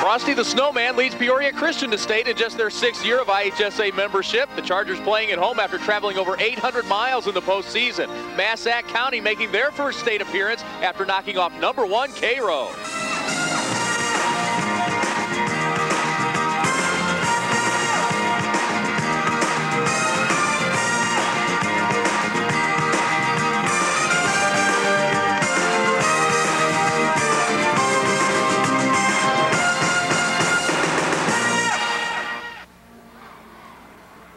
Frosty the Snowman leads Peoria Christian to state in just their 6th year of IHSA membership. The Chargers playing at home after traveling over 800 miles in the postseason. Massac County making their first state appearance after knocking off #1 Cairo.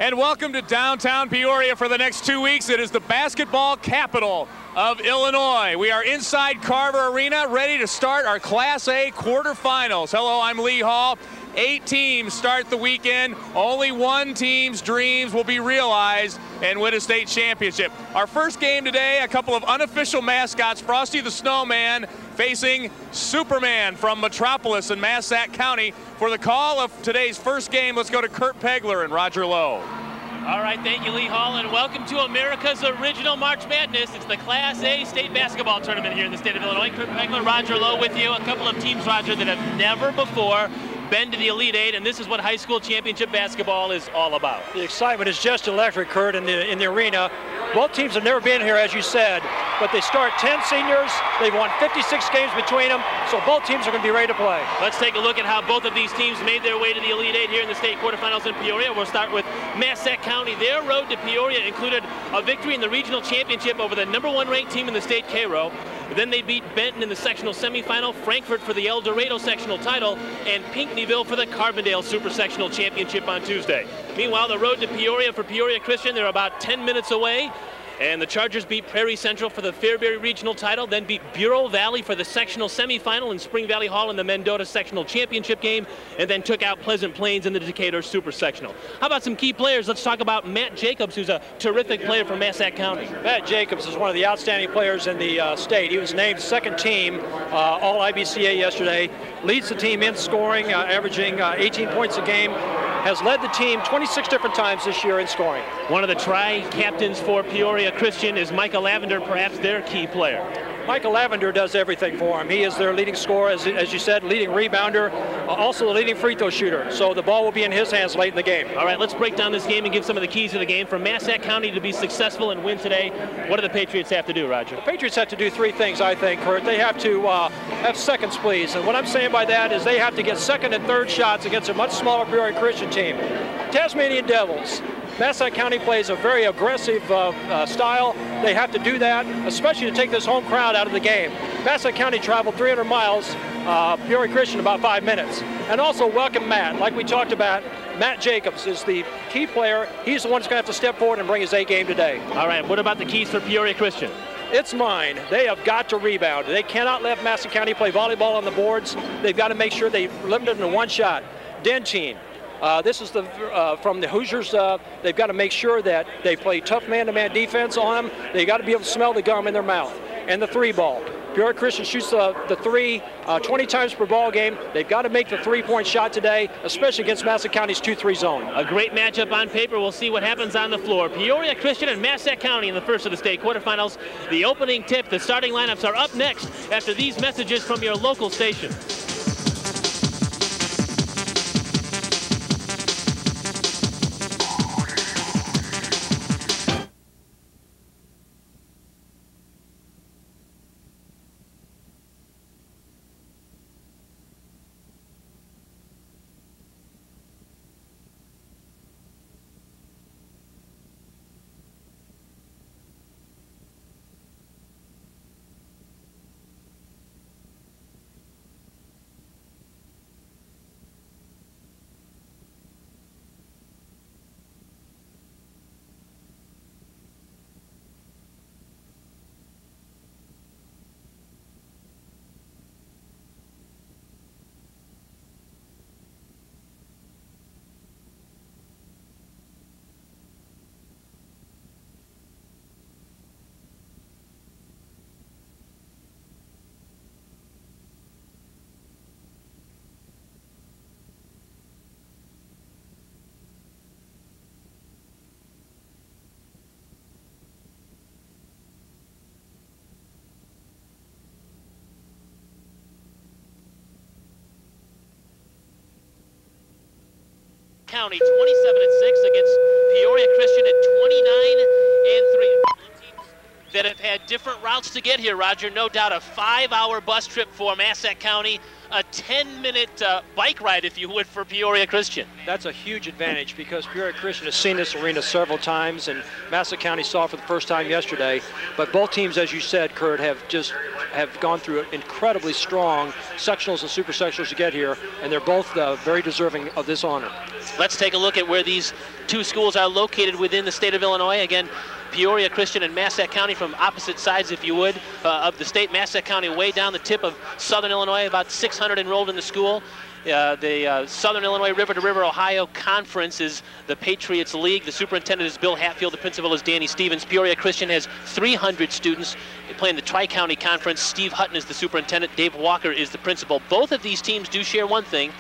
And welcome to downtown Peoria for the next 2 weeks. It is the basketball capital of Illinois. We are inside Carver Arena, ready to start our Class A quarterfinals. Hello, I'm Lee Hall. 8 teams start the weekend. Only one team's dreams will be realized and win a state championship. Our first game today, a couple of unofficial mascots, Frosty the Snowman facing Superman from Metropolis in Massac County. For the call of today's first game, let's go to Kurt Pegler and Roger Lowe. All right, thank you, Lee Hall, and welcome to America's original March Madness. It's the Class A state basketball tournament here in the state of Illinois. Kurt Pegler, Roger Lowe with you. A couple of teams, Roger, that have never before been to the Elite Eight, and this is what high school championship basketball is all about. The excitement is just electric, Kurt, in the arena. Both teams have never been here, as you said, but they start 10 seniors. They've won 56 games between them, so both teams are going to be ready to play. Let's take a look at how both of these teams made their way to the Elite Eight here in the state quarterfinals in Peoria. We'll start with Massac County. Their road to Peoria included a victory in the regional championship over the #1 ranked team in the state, Cairo. Then they beat Benton in the sectional semifinal, Frankfort for the El Dorado sectional title, and Pinckneyville for the Carbondale super sectional championship on Tuesday. Meanwhile, the road to Peoria for Peoria Christian, they're about 10 minutes away. And the Chargers beat Prairie Central for the Fairbury regional title, then beat Bureau Valley for the sectional semifinal in Spring Valley Hall in the Mendota sectional championship game, and then took out Pleasant Plains in the Decatur super sectional. How about some key players? Let's talk about Matt Jacobs, who's a terrific player from Massac County. Matt Jacobs is one of the outstanding players in the state. He was named second team all IBCA yesterday, leads the team in scoring, averaging 18 points a game, has led the team 26 different times this year in scoring. One of the tri-captains for Peoria Christian is Michael Lavender, perhaps their key player. Michael Lavender does everything for him. He is their leading scorer, as you said, leading rebounder, also the leading free throw shooter. So the ball will be in his hands late in the game. All right, let's break down this game and give some of the keys to the game. For Massac County to be successful and win today, what do the Patriots have to do, Roger? The Patriots have to do 3 things, I think, Kurt. They have to have seconds, please. And what I'm saying by that is they have to get second and third shots against a much smaller Peoria Christian team. Tasmanian Devils. Massac County plays a very aggressive style. They have to do that, especially to take this home crowd out of the game. Massac County traveled 300 miles, Peoria Christian about 5 minutes. And also welcome Matt. Like we talked about, Matt Jacobs is the key player. He's the one that's going to have to step forward and bring his A game today. All right, what about the keys for Peoria Christian? It's mine. They have got to rebound. They cannot let Massac County play volleyball on the boards. They've got to make sure they limit it to one shot. Denteen. This is from the Hoosiers. They've got to make sure that they play tough man-to-man defense on them. They've got to be able to smell the gum in their mouth. And the 3-ball. Peoria Christian shoots the 3 20 times per ball game. They've got to make the 3-point shot today, especially against Massac County's 2-3 zone. A great matchup on paper. We'll see what happens on the floor. Peoria Christian and Massac County in the first of the state quarterfinals. The opening tip, the starting lineups are up next after these messages from your local station. County 27-6 against Peoria Christian at 29-3. That have had different routes to get here, Roger. No doubt a 5-hour bus trip for Massac County, a 10-minute bike ride, if you would, for Peoria Christian. That's a huge advantage because Peoria Christian has seen this arena several times, and Massac County saw it for the first time yesterday. But both teams, as you said, Kurt, have gone through incredibly strong sectionals and super sectionals to get here, and they're both very deserving of this honor. Let's take a look at where these two schools are located within the state of Illinois. Again, Peoria Christian and Massac County from opposite sides, if you would, of the state. Massac County way down the tip of southern Illinois, about 600 enrolled in the school. The Southern Illinois River to River Ohio Conference is the Patriots League. The superintendent is Bill Hatfield. The principal is Danny Stevens. Peoria Christian has 300 students playing the Tri-County Conference. Steve Hutton is the superintendent. Dave Walker is the principal. Both of these teams do share one thing.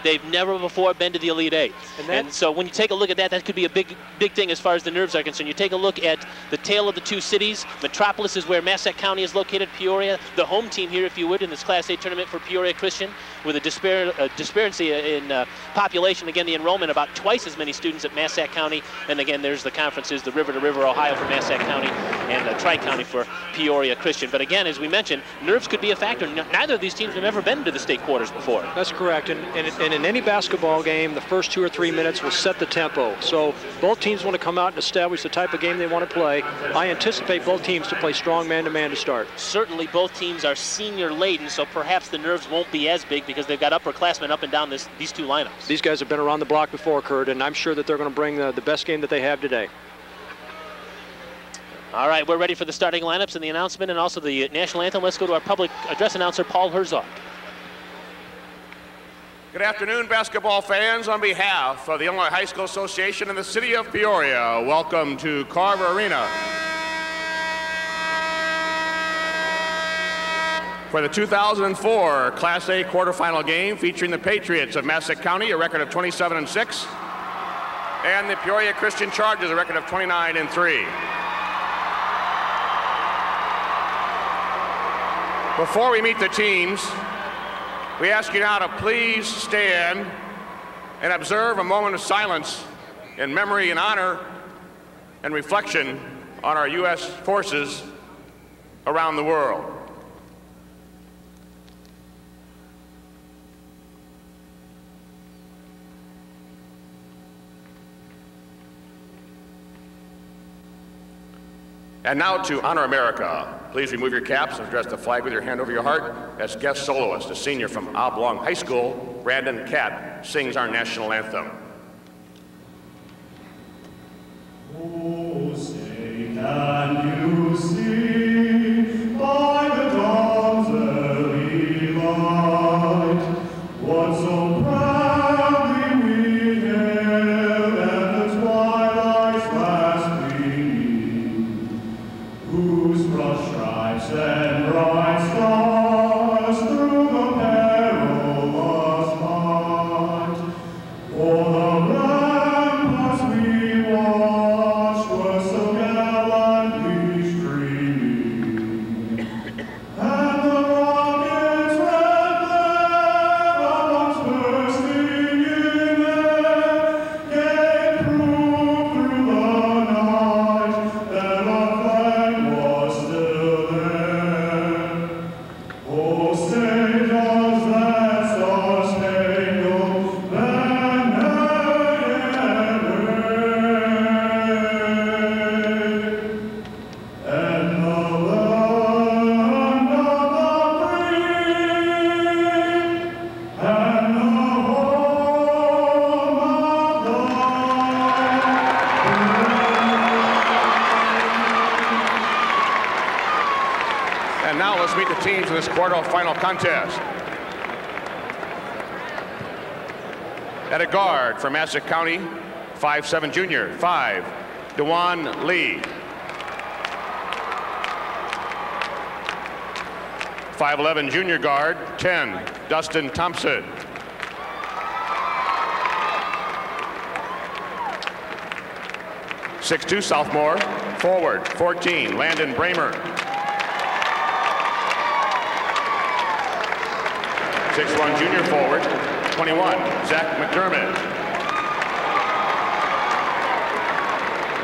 They've never before been to the Elite Eight. And so when you take a look at that, that could be a big thing as far as the nerves are concerned. You take a look at the tale of the two cities. Metropolis is where Massac County is located. Peoria, the home team here, if you would, in this Class A tournament for Peoria Christian, with a disparity in population. Again, the enrollment, about twice as many students at Massac County. And again, there's the conferences, the River to River Ohio for Massac County and Tri-County for Peoria Christian. But again, as we mentioned, nerves could be a factor. Neither of these teams have ever been to the state quarters before. That's correct. And in any basketball game, the first 2 or 3 minutes will set the tempo. So both teams want to come out and establish the type of game they want to play. I anticipate both teams to play strong man-to-man to start. Certainly both teams are senior laden, so perhaps the nerves won't be as big because they've got upperclassmen up and down these two lineups. These guys have been around the block before, Kurt, and I'm sure that they're going to bring the best game that they have today. All right, we're ready for the starting lineups and the announcement and also the national anthem. Let's go to our public address announcer, Paul Herzog. Good afternoon, basketball fans. On behalf of the Illinois High School Association and the City of Peoria, welcome to Carver Arena for the 2004 Class A quarterfinal game featuring the Patriots of Massac County, a record of 27-6, and the Peoria Christian Chargers, a record of 29-3. Before we meet the teams, we ask you now to please stand and observe a moment of silence in memory and honor and reflection on our U.S. forces around the world. And now to honor America. Please remove your caps and address the flag with your hand over your heart as guest soloist, a senior from Oblong High School, Brandon Catt, sings our national anthem. Oh, say, can you see by the dawn's early light what so proudly we hailed at the twilight's last gleaming, whose broad stripes and bright stars through the perilous fight, for the ramparts we watched were so gallantly streaming, and the rocket's red glare bombs bursting in air gave proof through the night that our flag was still there. Oh, say does that star-spangled banner yet wave, and the land of the free and the home of the And now let's meet the teams in this quarterfinal contest. At a guard for Massac County, 5'7" junior, 5, DeJuan Lee. 5'11" junior guard, 10, Dustin Thompson. 6'2" sophomore, forward, 14, Landon Bramer. 6'1" junior forward, 21, Zach McDermott.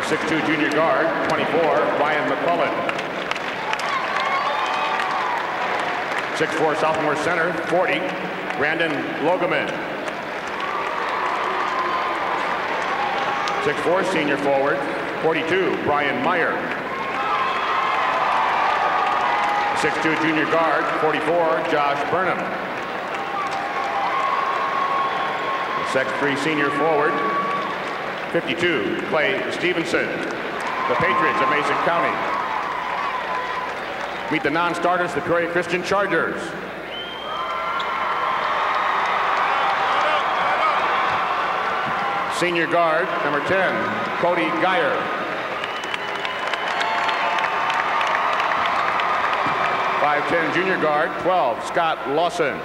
6'2" junior guard, 24, Ryan McCullen. 6'4" sophomore center, 40, Brandon Logeman. 6'4" senior forward, 42, Brian Meyer. 6'2" junior guard, 44, Josh Burnham. 6'3" senior forward, 52, Clay Stevenson. The Patriots of Mason County. Meet the non-starters, the Peoria Christian Chargers. Senior guard, number 10, Cody Geyer. .5'10" junior guard, 12, Scott Lawson.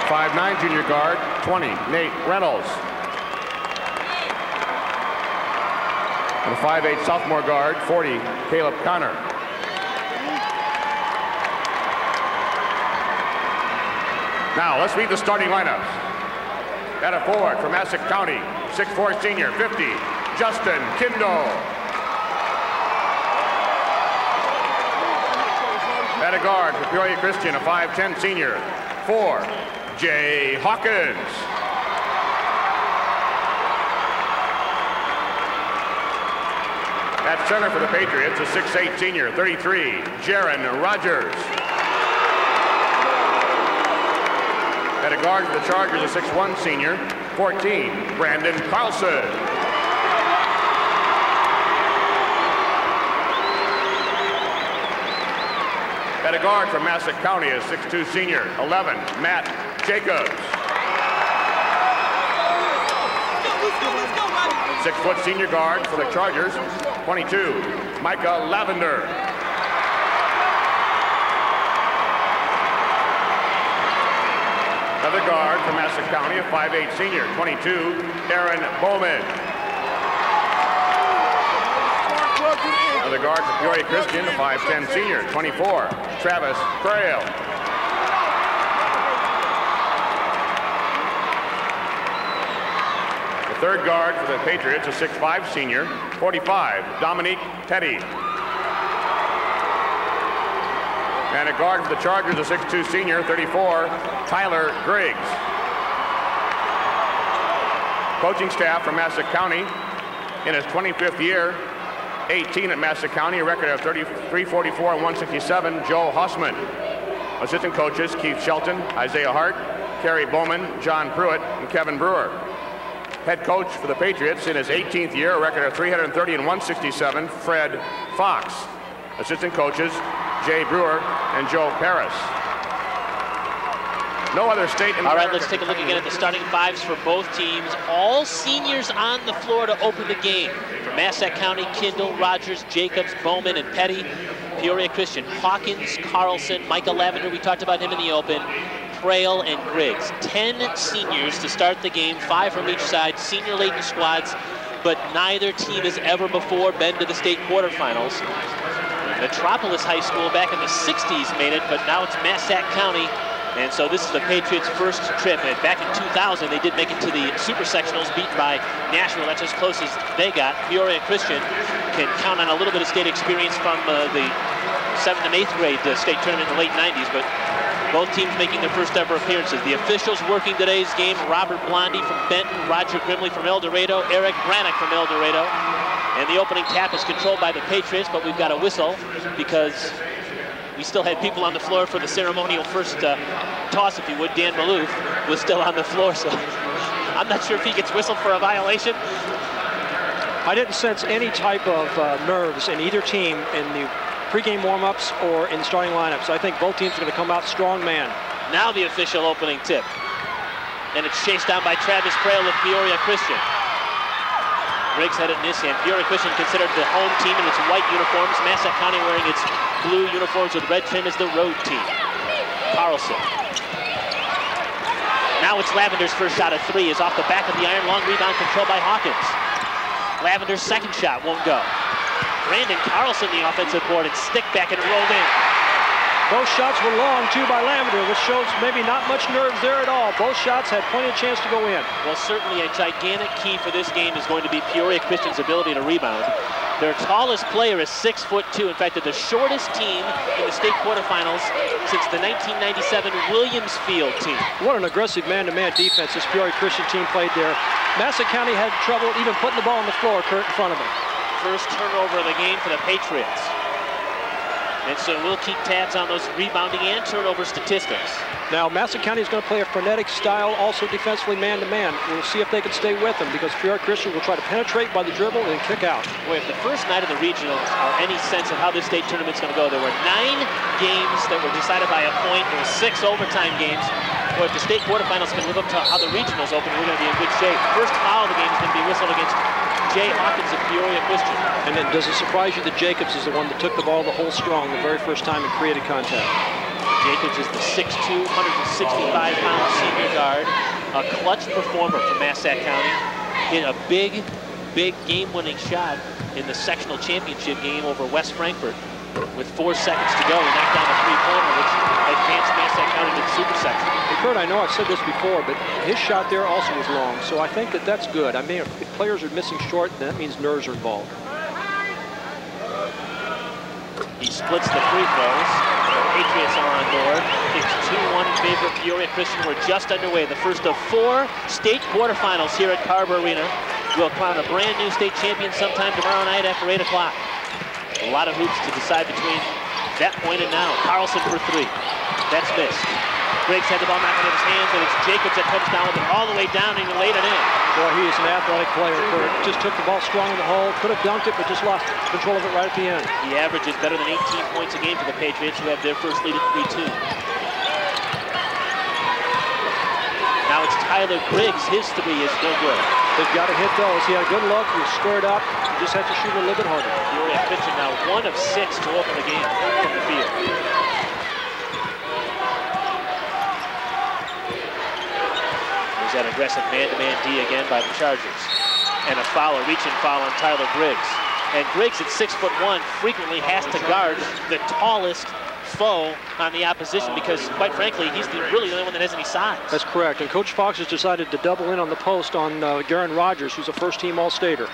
5'9" junior guard, 20, Nate Reynolds. And a 5'8" sophomore guard, 40, Caleb Connor. Now, let's read the starting lineups. At a forward from Massac County, 6'4" senior, 50, Justin Kindle. At a guard for Peoria Christian, a 5'10" senior, 4, Jay Hawkins. At center for the Patriots, a 6'8" senior, 33, Jaron Rogers. At a guard for the Chargers, a 6'1" senior, 14, Brandon Carlson. At a guard from Massac County, a 6'2" senior, 11, Matt Jacobs. 6' senior guard for the Chargers, 22, Micah Lavender. Another guard from Massac County, a 5'8" senior, 22, Aaron Bowman. Another guard for Peoria Christian, a 5'10" senior, 24, Travis Trail. The third guard for the Patriots, a 6'5" senior, 45, Dominique Teddy. And a guard for the Chargers, a 6'2" senior, 34, Tyler Griggs. Coaching staff from Massac County in his 25th year, 18 at Massac County, a record of 344 and 167, Joe Hussman. Assistant coaches, Keith Shelton, Isaiah Hart, Kerry Bowman, John Pruitt, and Kevin Brewer. Head coach for the Patriots in his 18th year, a record of 330 and 167, Fred Fox. Assistant coaches, Jay Brewer and Joe Paris. No other state in All right, let's take a look again at the starting fives for both teams. All seniors on the floor to open the game. For Massac County, Kindle, Rogers, Jacobs, Bowman, and Petty. Peoria Christian, Hawkins, Carlson, Micah Lavender, we talked about him in the open, Trail, and Griggs. 10 seniors to start the game, 5 from each side, senior-laden squads, but neither team has ever before been to the state quarterfinals. Metropolis High School back in the 60s made it, but now it's Massac County. And so this is the Patriots' first trip. And back in 2000, they did make it to the Super Sectionals, beaten by Nashville. That's as close as they got. Peoria Christian can count on a little bit of state experience from the 7th and 8th grade state tournament in the late 90s, but both teams making their first ever appearances. The officials working today's game: Robert Blondie from Benton, Roger Grimley from El Dorado, Eric Brannick from El Dorado. And the opening tap is controlled by the Patriots, but we've got a whistle because we still had people on the floor for the ceremonial first toss, if you would. Dan Maloof was still on the floor, so I'm not sure if he gets whistled for a violation. I didn't sense any type of nerves in either team in the pregame warm-ups or in starting lineups. I think both teams are going to come out strong man. Now the official opening tip. And it's chased down by Travis Trail of Peoria Christian. Griggs had it in his hand. Peoria Christian considered the home team in its white uniforms. Massac County wearing its blue uniforms with red trim as the road team. Carlson. Now it's Lavender's first shot at 3 is off the back of the iron. Long rebound controlled by Hawkins. Lavender's second shot won't go. Brandon Carlson, the offensive board, and stick back and rolled in. Both shots were long, too, by Lavender, which shows maybe not much nerves there at all. Both shots had plenty of chance to go in. Well, certainly a gigantic key for this game is going to be Peoria Christian's ability to rebound. Their tallest player is 6'2". In fact, they're the shortest team in the state quarterfinals since the 1997 Williams Field team. What an aggressive man-to-man defense this Peoria Christian team played there. Massac County had trouble even putting the ball on the floor, Kurt, in front of them. First turnover of the game for the Patriots. And so we'll keep tabs on those rebounding and turnover statistics. Now, Massac County is going to play a frenetic style, also defensively man-to-man. We'll see if they can stay with them, because Peoria Christian will try to penetrate by the dribble and kick out. Boy, if the first night of the regionals are any sense of how this state tournament's going to go, there were 9 games that were decided by a point. There were 6 overtime games. Boy, if the state quarterfinals can live up to how the regionals open, we're going to be in good shape. First foul of the game is going to be whistled against Jay Hawkins of Peoria Christian. And then does it surprise you that Jacobs is the one that took the ball the whole strong the very first time and created contact? Jacobs is the 6'2", 165-pound senior guard, a clutch performer for Massac County. Hit a big game-winning shot in the sectional championship game over West Frankfort with 4 seconds to go. He knocked down a three-pointer, which advanced Massac County to the super section. Hey, Kurt, I know I've said this before, but his shot there also was long, so I think that that's good. I mean, if players are missing short, then that means nerves are involved. He splits the free throws. The Patriots are on board. It's 2-1 in favor of Peoria Christian. We're just underway. The first of 4 state quarterfinals here at Carver Arena. We'll crown a brand new state champion sometime tomorrow night after 8 o'clock. A lot of hoops to decide between that point and now. Carlson for 3. That's missed. Griggs had the ball knocked out of his hands, and it's Jacobs that comes down with it all the way down and he laid it in. Boy, he is an athletic player, Kurt. Just took the ball strong in the hole, could have dunked it, but just lost control of it right at the end. He averages better than 18 points a game for the Patriots, who have their first lead at 3-2. Now it's Tyler Griggs. His 3 is no good. They've got to hit those. He had a good look. He was squared up. He just had to shoot a little bit harder. Peoria Christian now 1 of 6 to open the game from the field. That aggressive man-to-man D again by the Chargers. And a foul, a reach-in foul on Tyler Griggs. And Griggs at 6'1" frequently has to guard the tallest foe on the opposition because, quite frankly, he's really the only one that has any size. That's correct. And Coach Fox has decided to double in on the post on Garen Rogers, who's a first-team All-Stater.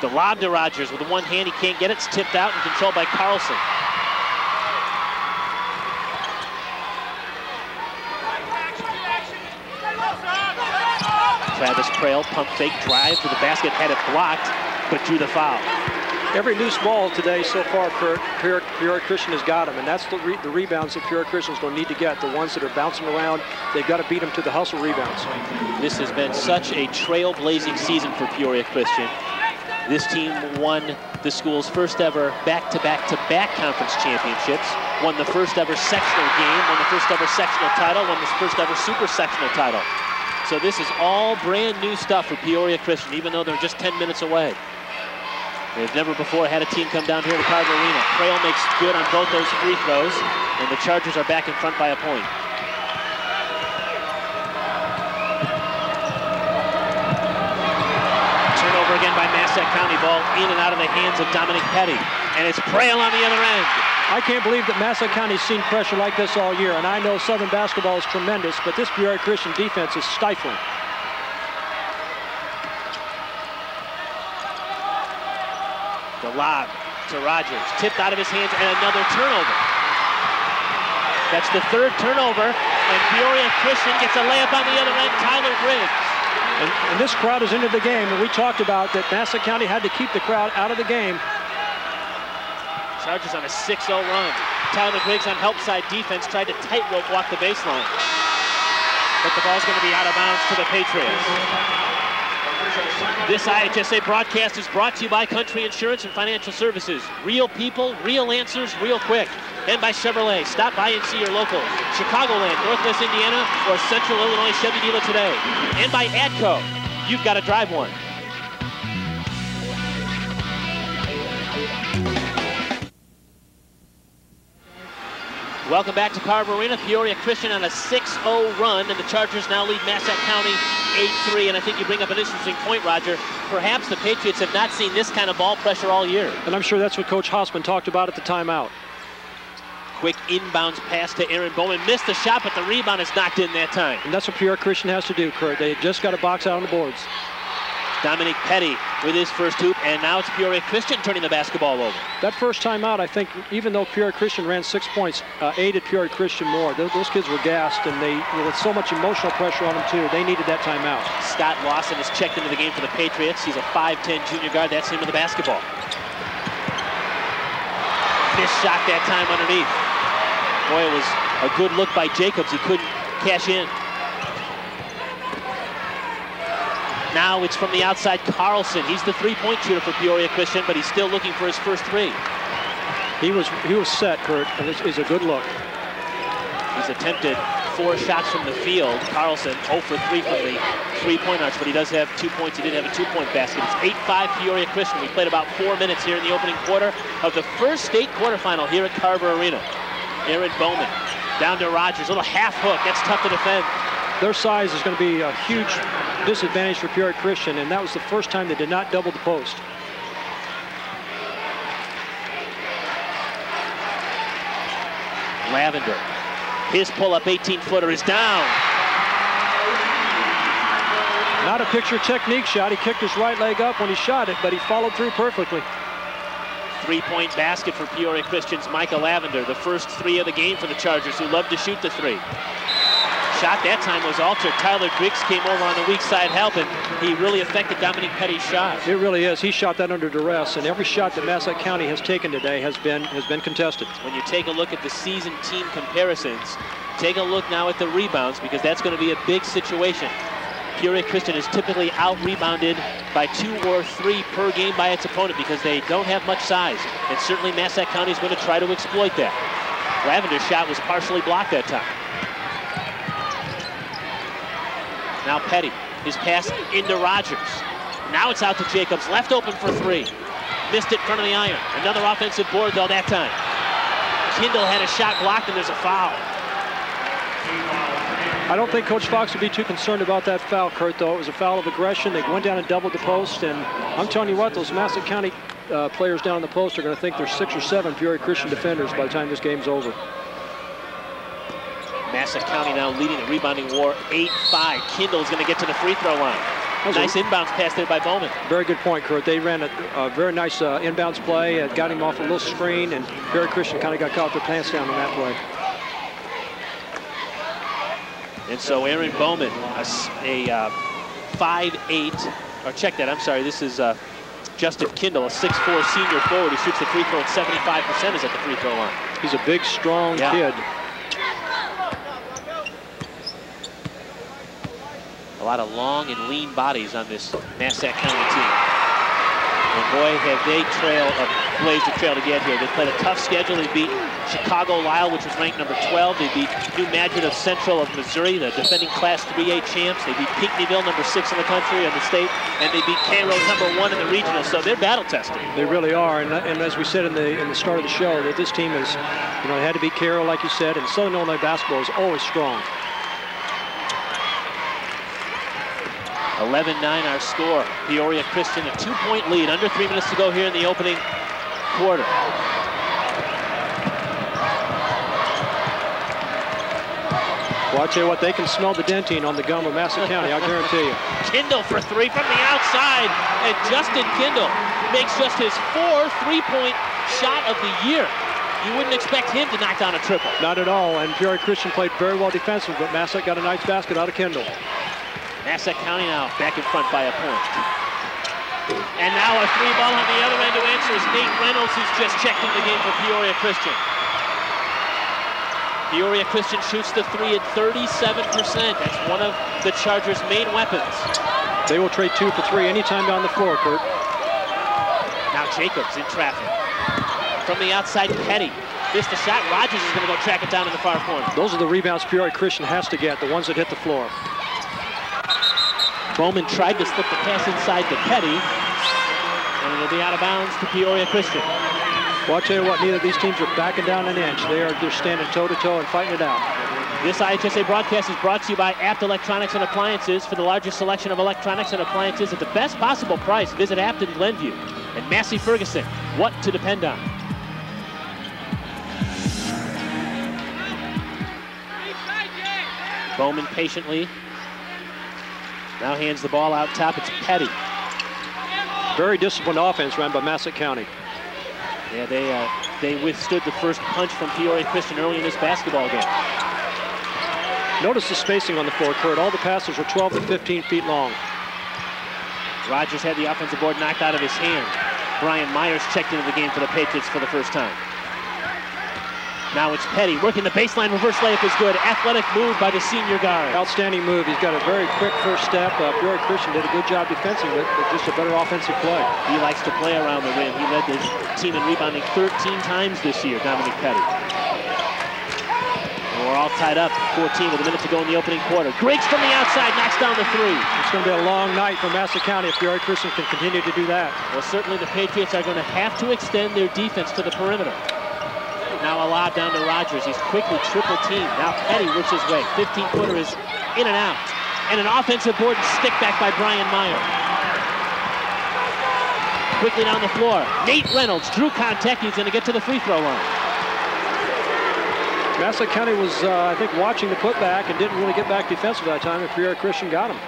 The lob to Rogers with the one hand. He can't get it. It's tipped out and controlled by Carlson. Travis Prail, pump fake, drive to the basket, had it blocked, but drew the foul. Every loose ball today so far, Kurt, Peoria Christian has got them, and that's the rebounds that Peoria Christian is going to need to get. The ones that are bouncing around, they've got to beat them to the hustle rebounds. This has been such a trailblazing season for Peoria Christian. This team won the school's first ever back-to-back-to-back conference championships, won the first ever sectional game, won the first ever sectional title, won the first ever super sectional title. So this is all brand new stuff for Peoria Christian, even though they're just 10 minutes away. They've never before had a team come down here to Carver Arena. Trail makes good on both those free throws, and the Chargers are back in front by a point. Turnover again by Massac County. Ball in and out of the hands of Dominic Petty. And it's Prail on the other end. I can't believe that Massac County's seen pressure like this all year, and I know Southern basketball is tremendous, but this Peoria Christian defense is stifling. The lob to Rogers, tipped out of his hands, and another turnover. That's the 3rd turnover, and Peoria Christian gets a layup on the other end, Tyler Griggs. And this crowd is into the game, and we talked about that Massac County had to keep the crowd out of the game. Chargers on a 6-0 run. Tyler Griggs on help side defense tried to tightrope walk the baseline. But the ball's going to be out of bounds to the Patriots. This IHSA broadcast is brought to you by Country Insurance and Financial Services. Real people, real answers, real quick. And by Chevrolet. Stop by and see your local Chicagoland, Northwest Indiana, or Central Illinois Chevy dealer today. And by ADCO. You've got to drive one. Welcome back to Carver Arena. Peoria Christian on a 6-0 run, and the Chargers now lead Massac County 8-3. And I think you bring up an interesting point, Roger. Perhaps the Patriots have not seen this kind of ball pressure all year. And I'm sure that's what Coach Hausman talked about at the timeout. Quick inbounds pass to Aaron Bowman. Missed the shot, but the rebound is knocked in that time. And that's what Peoria Christian has to do, Kurt. They just got to box out on the boards. Dominic Petty with his first hoop, and now it's Peoria Christian turning the basketball over. That first time out, I think, even though Peoria Christian ran 6 points, aided Peoria Christian more. Those kids were gassed, and they, with so much emotional pressure on them, too, they needed that timeout. Scott Lawson is checked into the game for the Patriots. He's a 5'10 junior guard. That's him with the basketball. Missed shot that time underneath. Boy, it was a good look by Jacobs. He couldn't cash in. Now it's from the outside, Carlson. He's the three-point shooter for Peoria Christian, but he's still looking for his first three. He was set, Kurt, and it's a good look. He's attempted 4 shots from the field. Carlson 0 for 3 from the three-point arch, but he does have 2 points. He did have a 2-point basket. It's 8-5 Peoria Christian. We played about 4 minutes here in the opening quarter of the first state quarterfinal here at Carver Arena. Aaron Bowman down to Rogers. A little half hook. That's tough to defend. Their size is going to be a huge disadvantage for Peoria Christian, and that was the first time they did not double the post. Lavender. His pull-up 18-footer is down. Not a picture technique shot. He kicked his right leg up when he shot it, but he followed through perfectly. 3-point basket for Peoria Christian's Micah Lavender. The first 3 of the game for the Chargers, who love to shoot the 3. Shot that time was altered. Tyler Griggs came over on the weak side helping. He really affected Dominic Petty's shot. It really is. He shot that under duress, and every shot that Massac County has taken today has been contested. When you take a look at the season team comparisons, take a look now at the rebounds, because that's going to be a big situation. Peoria Christian is typically out-rebounded by 2 or 3 per game by its opponent because they don't have much size, and certainly Massac County is going to try to exploit that. Lavender's shot was partially blocked that time. Now Petty, his pass into Rogers. Now it's out to Jacobs, left open for 3. Missed it in front of the iron. Another offensive board though that time. Kindle had a shot blocked and there's a foul. I don't think Coach Fox would be too concerned about that foul, Kurt, though. It was a foul of aggression. They went down and doubled the post, and I'm telling you what, those Massac County players down in the post are going to think there's 6 or 7 Peoria Christian defenders by the time this game's over. Massac County now leading the rebounding war 8-5. Kindle is going to get to the free throw line. Nice inbounds pass there by Bowman. Very good point, Kurt. They ran a very nice inbounds play. Got him off a little screen, and Peoria Christian kind of got caught their pants down on that play. And so Aaron Bowman, a 5'8", or check that, I'm sorry, this is Justin Kindle, a 6'4" senior forward who shoots the free throw at 75% is at the free throw line. He's a big, strong kid. A lot of long and lean bodies on this Massac County team. And boy, have they blazed a trail to get here. They played a tough schedule. They beat Chicago Lisle, which was ranked number 12. They beat New Madrid of Central of Missouri, the defending Class 3A champs. They beat Pinckneyville, number 6 in the country and the state. And they beat Cairo, number 1 in the regional. So they're battle tested. They really are. And as we said in the start of the show, that this team is, they had to beat Cairo, like you said, and Southern Illinois basketball is always strong. 11-9 our score. Peoria Christian a 2-point lead. Under 3 minutes to go here in the opening quarter. Well, I'll tell you what, they can smell the dentine on the gum of Massac County, I guarantee you. Kindle for 3 from the outside, and Justin Kindle makes just his 4th three-point shot of the year. You wouldn't expect him to knock down a triple. Not at all, and Peoria Christian played very well defensively, but Massac got a nice basket out of Kindle. Massac County now back in front by a point. And now a 3-ball on the other end to answer is Nate Reynolds, who's just checked in the game for Peoria Christian. Peoria Christian shoots the 3 at 37%. That's one of the Chargers' main weapons. They will trade 2 for 3 anytime down the floor, Kurt. Now Jacobs in traffic. From the outside, Petty. Missed the shot. Rogers is going to go track it down in the far corner. Those are the rebounds Peoria Christian has to get, the ones that hit the floor. Bowman tried to slip the pass inside to Petty, and it'll be out of bounds to Peoria Christian. Well, I'll tell you what, neither of these teams are backing down an inch. They are just standing toe-to-toe and fighting it out. This IHSA broadcast is brought to you by Apt Electronics and Appliances. For the largest selection of electronics and appliances at the best possible price, visit Apt in Glenview. And Massey Ferguson, what to depend on. Bowman patiently. Now hands the ball out top. It's Petty. Very disciplined offense run by Massac County. Yeah, they withstood the first punch from Peoria Christian early in this basketball game. Notice the spacing on the floor, Kurt. All the passes were 12 to 15 feet long. Rogers had the offensive board knocked out of his hand. Brian Myers checked into the game for the Patriots for the first time. Now it's Petty working the baseline. Reverse layup is good. Athletic move by the senior guard. Outstanding move. He's got a very quick first step. Peoria Christian did a good job defensing it, but just a better offensive play. He likes to play around the rim. He led the team in rebounding 13 times this year, Dominic Petty. And we're all tied up, 14 with a minute to go in the opening quarter. Griggs from the outside knocks down the three. It's going to be a long night for Massac County if Peoria Christian can continue to do that. Well, certainly the Patriots are going to have to extend their defense to the perimeter. Now a lob down to Rogers. He's quickly triple teamed. Now Petty works his way. 15-footer is in and out. And an offensive board and stick back by Brian Meyer. Quickly down the floor. Nate Reynolds drew contact. He's going to get to the free throw line. Massac County was, I think, watching the putback and didn't really get back defensively that time, and Peoria Christian got him.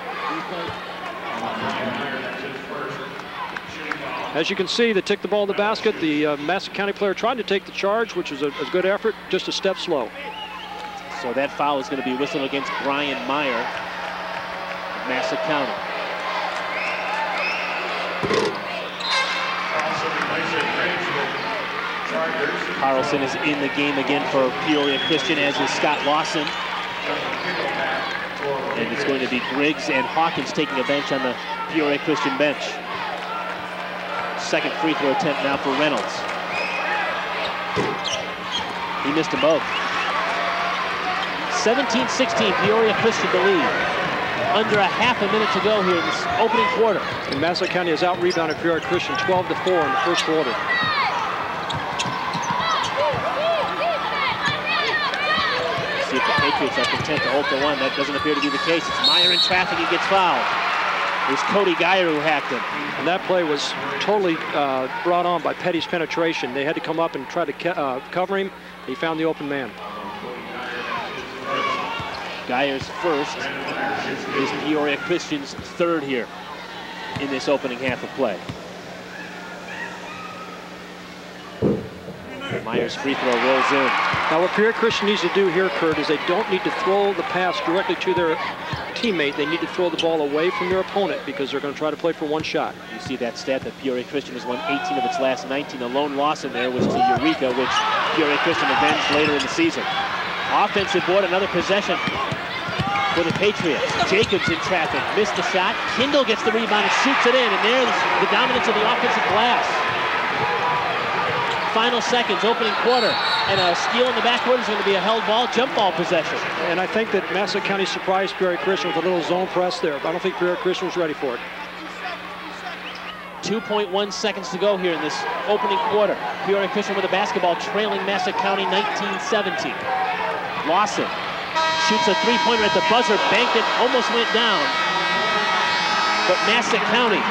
As you can see, they took the ball in the basket. The Massac County player tried to take the charge, which was a good effort, just a step slow. So that foul is going to be whistled against Brian Meyer of Massac County. Carlson is in the game again for Peoria Christian, as is Scott Lawson. And it's going to be Griggs and Hawkins taking a bench on the Peoria Christian bench. Second free throw attempt now for Reynolds. He missed them both. 17-16, Peoria Christian to lead. Under a half a minute to go here in this opening quarter. And Massac County has out-rebounded Peoria Christian 12 to 4 in the first quarter. See if the Patriots are content to hold to one. That doesn't appear to be the case. It's Meyer in traffic. He gets fouled. It was Cody Geyer who hacked him. And that play was totally brought on by Petty's penetration. They had to come up and try to cover him. He found the open man. Geyer's first is Peoria Christian's third here in this opening half of play. Myers' free throw rolls in. Now what Peoria Christian needs to do here, Kurt, is they don't need to throw the pass directly to their teammate. They need to throw the ball away from their opponent because they're going to try to play for one shot. You see that stat that Peoria Christian has won 18 of its last 19. The lone loss in there was to Eureka, which Peoria Christian avenged later in the season. Offensive board, another possession for the Patriots. Jacobs in traffic, missed the shot. Kindle gets the rebound and shoots it in, and there's the dominance of the offensive glass. Final seconds, opening quarter, and a steal in the backcourt is going to be a held ball, jump ball possession. And I think that Massac County surprised Peoria Christian with a little zone press there, but I don't think Peoria Christian was ready for it. 2.1 seconds to go here in this opening quarter. Peoria Christian with a basketball, trailing Massac County 19-17. Lawson shoots a three-pointer at the buzzer, banked it, almost went down. But Massac County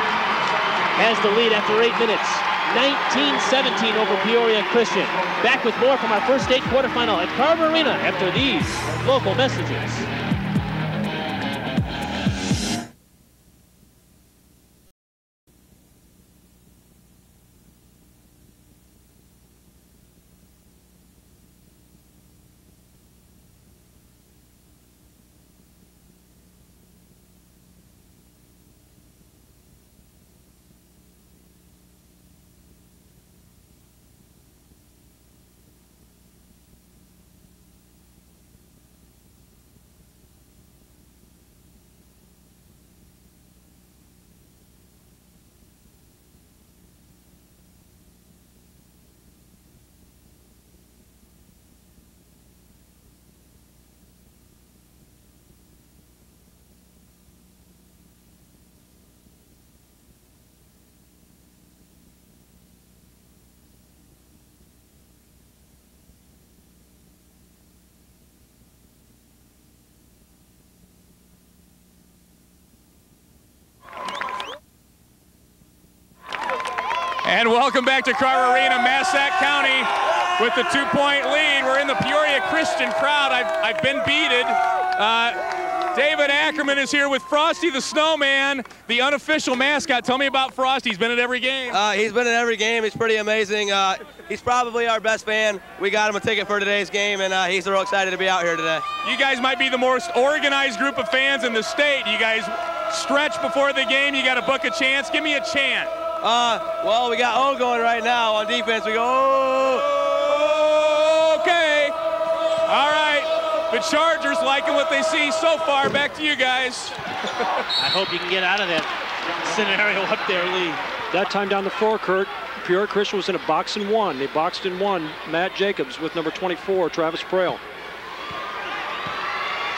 has the lead after 8 minutes. 19-17 over Peoria Christian. Back with more from our first state quarterfinal at Carver Arena after these local messages. And welcome back to Carver Arena, Massac County with the 2-point lead. We're in the Peoria Christian crowd. I've been beated. David Ackerman is here with Frosty the Snowman, the unofficial mascot. Tell me about Frosty. He's been at every game. He's been at every game. He's pretty amazing. He's probably our best fan. We got him a ticket for today's game, and he's real excited to be out here today. You guys might be the most organized group of fans in the state. You guys stretch before the game. You got to book a chance. Give me a chant. Well, we got O going right now on defense. We go, oh! Okay. All right. The Chargers liking what they see so far. Back to you guys. I hope you can get out of that scenario up there, Lee. That time down the floor, Kurt, Peoria Christian was in a box and one. They boxed and won Matt Jacobs with number 24, Travis Prail.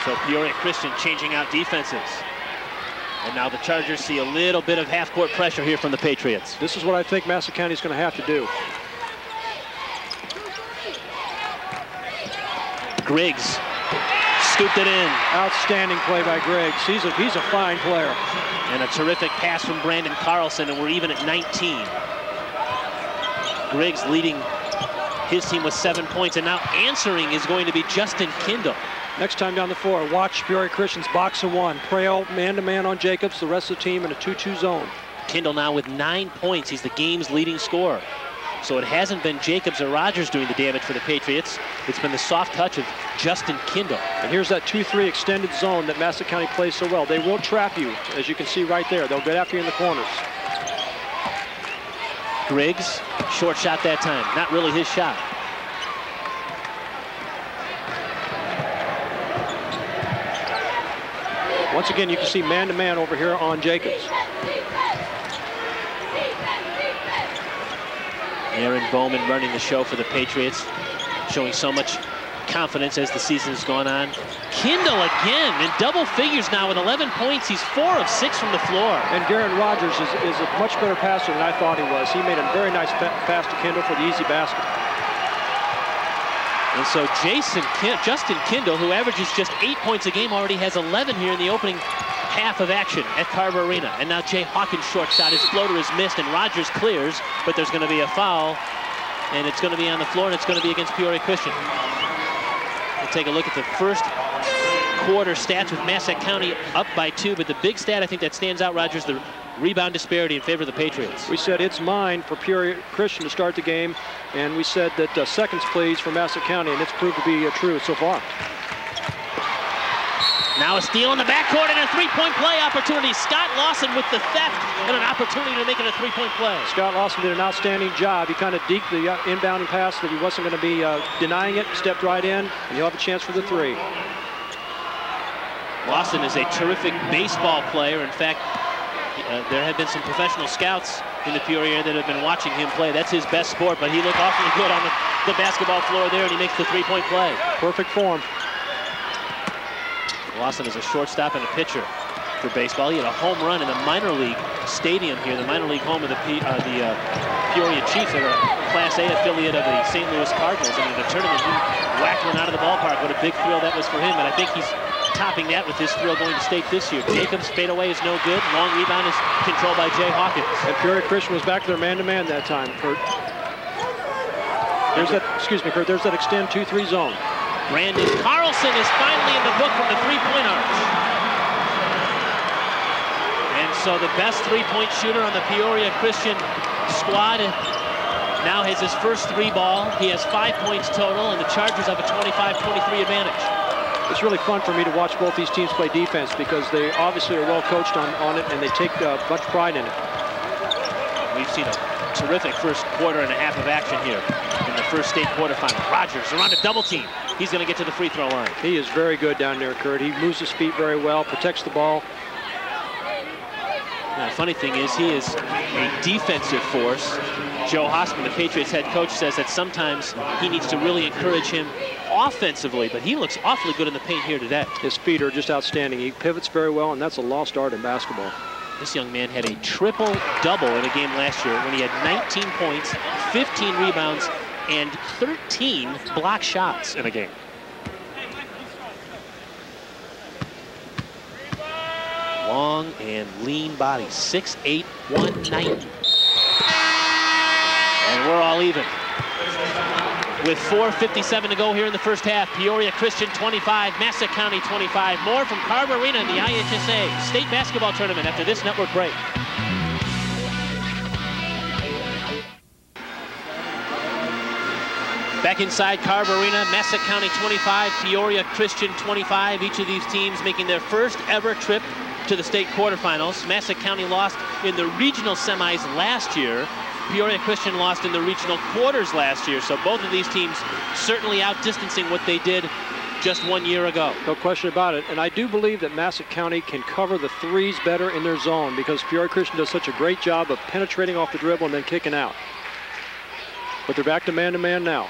So Peoria Christian changing out defenses. And now the Chargers see a little bit of half-court pressure here from the Patriots. This is what I think Massac County is going to have to do. Griggs scooped it in. Outstanding play by Griggs. He's a fine player. And a terrific pass from Brandon Carlson, and we're even at 19. Griggs leading his team with 7 points, and now answering is going to be Justin Kindle. Next time down the floor, watch Peoria Christian's box and one. Prail man-to-man on Jacobs, the rest of the team in a 2-2 zone. Kindle now with 9 points. He's the game's leading scorer. So it hasn't been Jacobs or Rogers doing the damage for the Patriots. It's been the soft touch of Justin Kindle. And here's that 2-3 extended zone that Massac County plays so well. They will trap you, as you can see right there. They'll get after you in the corners. Griggs, short shot that time. Not really his shot. Once again, you can see man-to-man over here on Jacobs. Aaron Bowman running the show for the Patriots, showing so much confidence as the season has gone on. Kindle again in double figures now with 11 points. He's 4 of 6 from the floor. And Garen Rogers is a much better passer than I thought he was. He made a very nice pass to Kindle for the easy basket. And so Justin Kindle, who averages just 8 points a game, already has 11 here in the opening half of action at Carver Arena. And now Jay Hawkins' short shot. His floater is missed, and Rogers clears, but there's going to be a foul, and it's going to be on the floor, and it's going to be against Peoria Christian. We'll take a look at the first quarter stats with Massac County up by 2, but the big stat I think that stands out, Rogers, the rebound disparity in favor of the Patriots. We said it's mine for Peoria Christian to start the game, and we said that seconds please for Massac County, and it's proved to be true so far. Now a steal in the backcourt and a three-point play opportunity. Scott Lawson with the theft and an opportunity to make it a three-point play. Scott Lawson did an outstanding job. He kind of deked the inbounding pass that he wasn't going to be denying it, stepped right in, and he'll have a chance for the three. Lawson is a terrific baseball player. In fact, there have been some professional scouts in the Peoria that have been watching him play. That's his best sport, but he looked awfully good on the basketball floor there, and he makes the three-point play. Perfect form. Lawson is a shortstop and a pitcher for baseball. He had a home run in the minor league stadium here, the minor league home of the Peoria Chiefs. They're a Class A affiliate of the St. Louis Cardinals, and in the tournament he whacked one out of the ballpark. What a big thrill that was for him, and I think he's topping that with this thrill going to state this year. Jacobs' fadeaway is no good. Long rebound is controlled by Jay Hawkins. And Peoria Christian was back there man-to-man that time, Kurt. There's that, excuse me, Kurt, there's that extend 2-3 zone. Brandon Carlson is finally in the book from the three-point arch. And so the best three-point shooter on the Peoria Christian squad now has his first three ball. He has 5 points total, and the Chargers have a 25-23 advantage. It's really fun for me to watch both these teams play defense because they obviously are well coached on it, and they take much pride in it. We've seen a terrific first quarter and a half of action here in the first state quarterfinal. Rogers around a double team. He's going to get to the free throw line. He is very good down there, Kurt. He moves his feet very well, protects the ball. Now, the funny thing is, he is a defensive force. Joe Hossman, the Patriots head coach, says that sometimes he needs to really encourage him offensively, but he looks awfully good in the paint here today. His feet are just outstanding. He pivots very well, and that's a lost art in basketball. This young man had a triple-double in a game last year when he had 19 points, 15 rebounds, and 13 block shots in a game. Long and lean body, 6'8", 190. And we're all even. With 4:57 to go here in the first half, Peoria Christian 25, Massac County 25. More from Carver Arena in the IHSA State Basketball Tournament after this network break. Back inside Carver Arena, Massac County 25, Peoria Christian 25. Each of these teams making their first ever trip to the state quarterfinals. Massac County lost in the regional semis last year. Peoria Christian lost in the regional quarters last year. So both of these teams certainly outdistancing what they did just 1 year ago. No question about it. And I do believe that Massac County can cover the threes better in their zone because Peoria Christian does such a great job of penetrating off the dribble and then kicking out. But they're back to man now.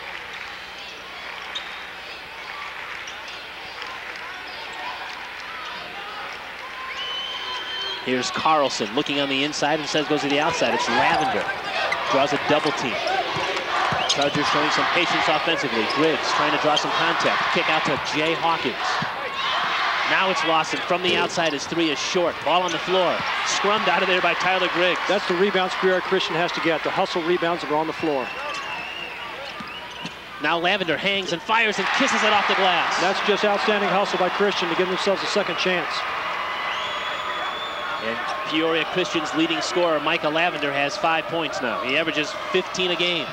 Here's Carlson looking on the inside and says goes to the outside. It's Lavender. Draws a double team. Chargers showing some patience offensively. Griggs trying to draw some contact. Kick out to Jay Hawkins. Now it's Lawson from the outside. His three is short. Ball on the floor. Scrummed out of there by Tyler Griggs. That's the rebounds Peoria Christian has to get. The hustle rebounds that are on the floor. Now Lavender hangs and fires and kisses it off the glass. That's just outstanding hustle by Christian to give themselves a second chance. And Peoria Christian's leading scorer, Micah Lavender, has 5 points now. He averages 15 a game.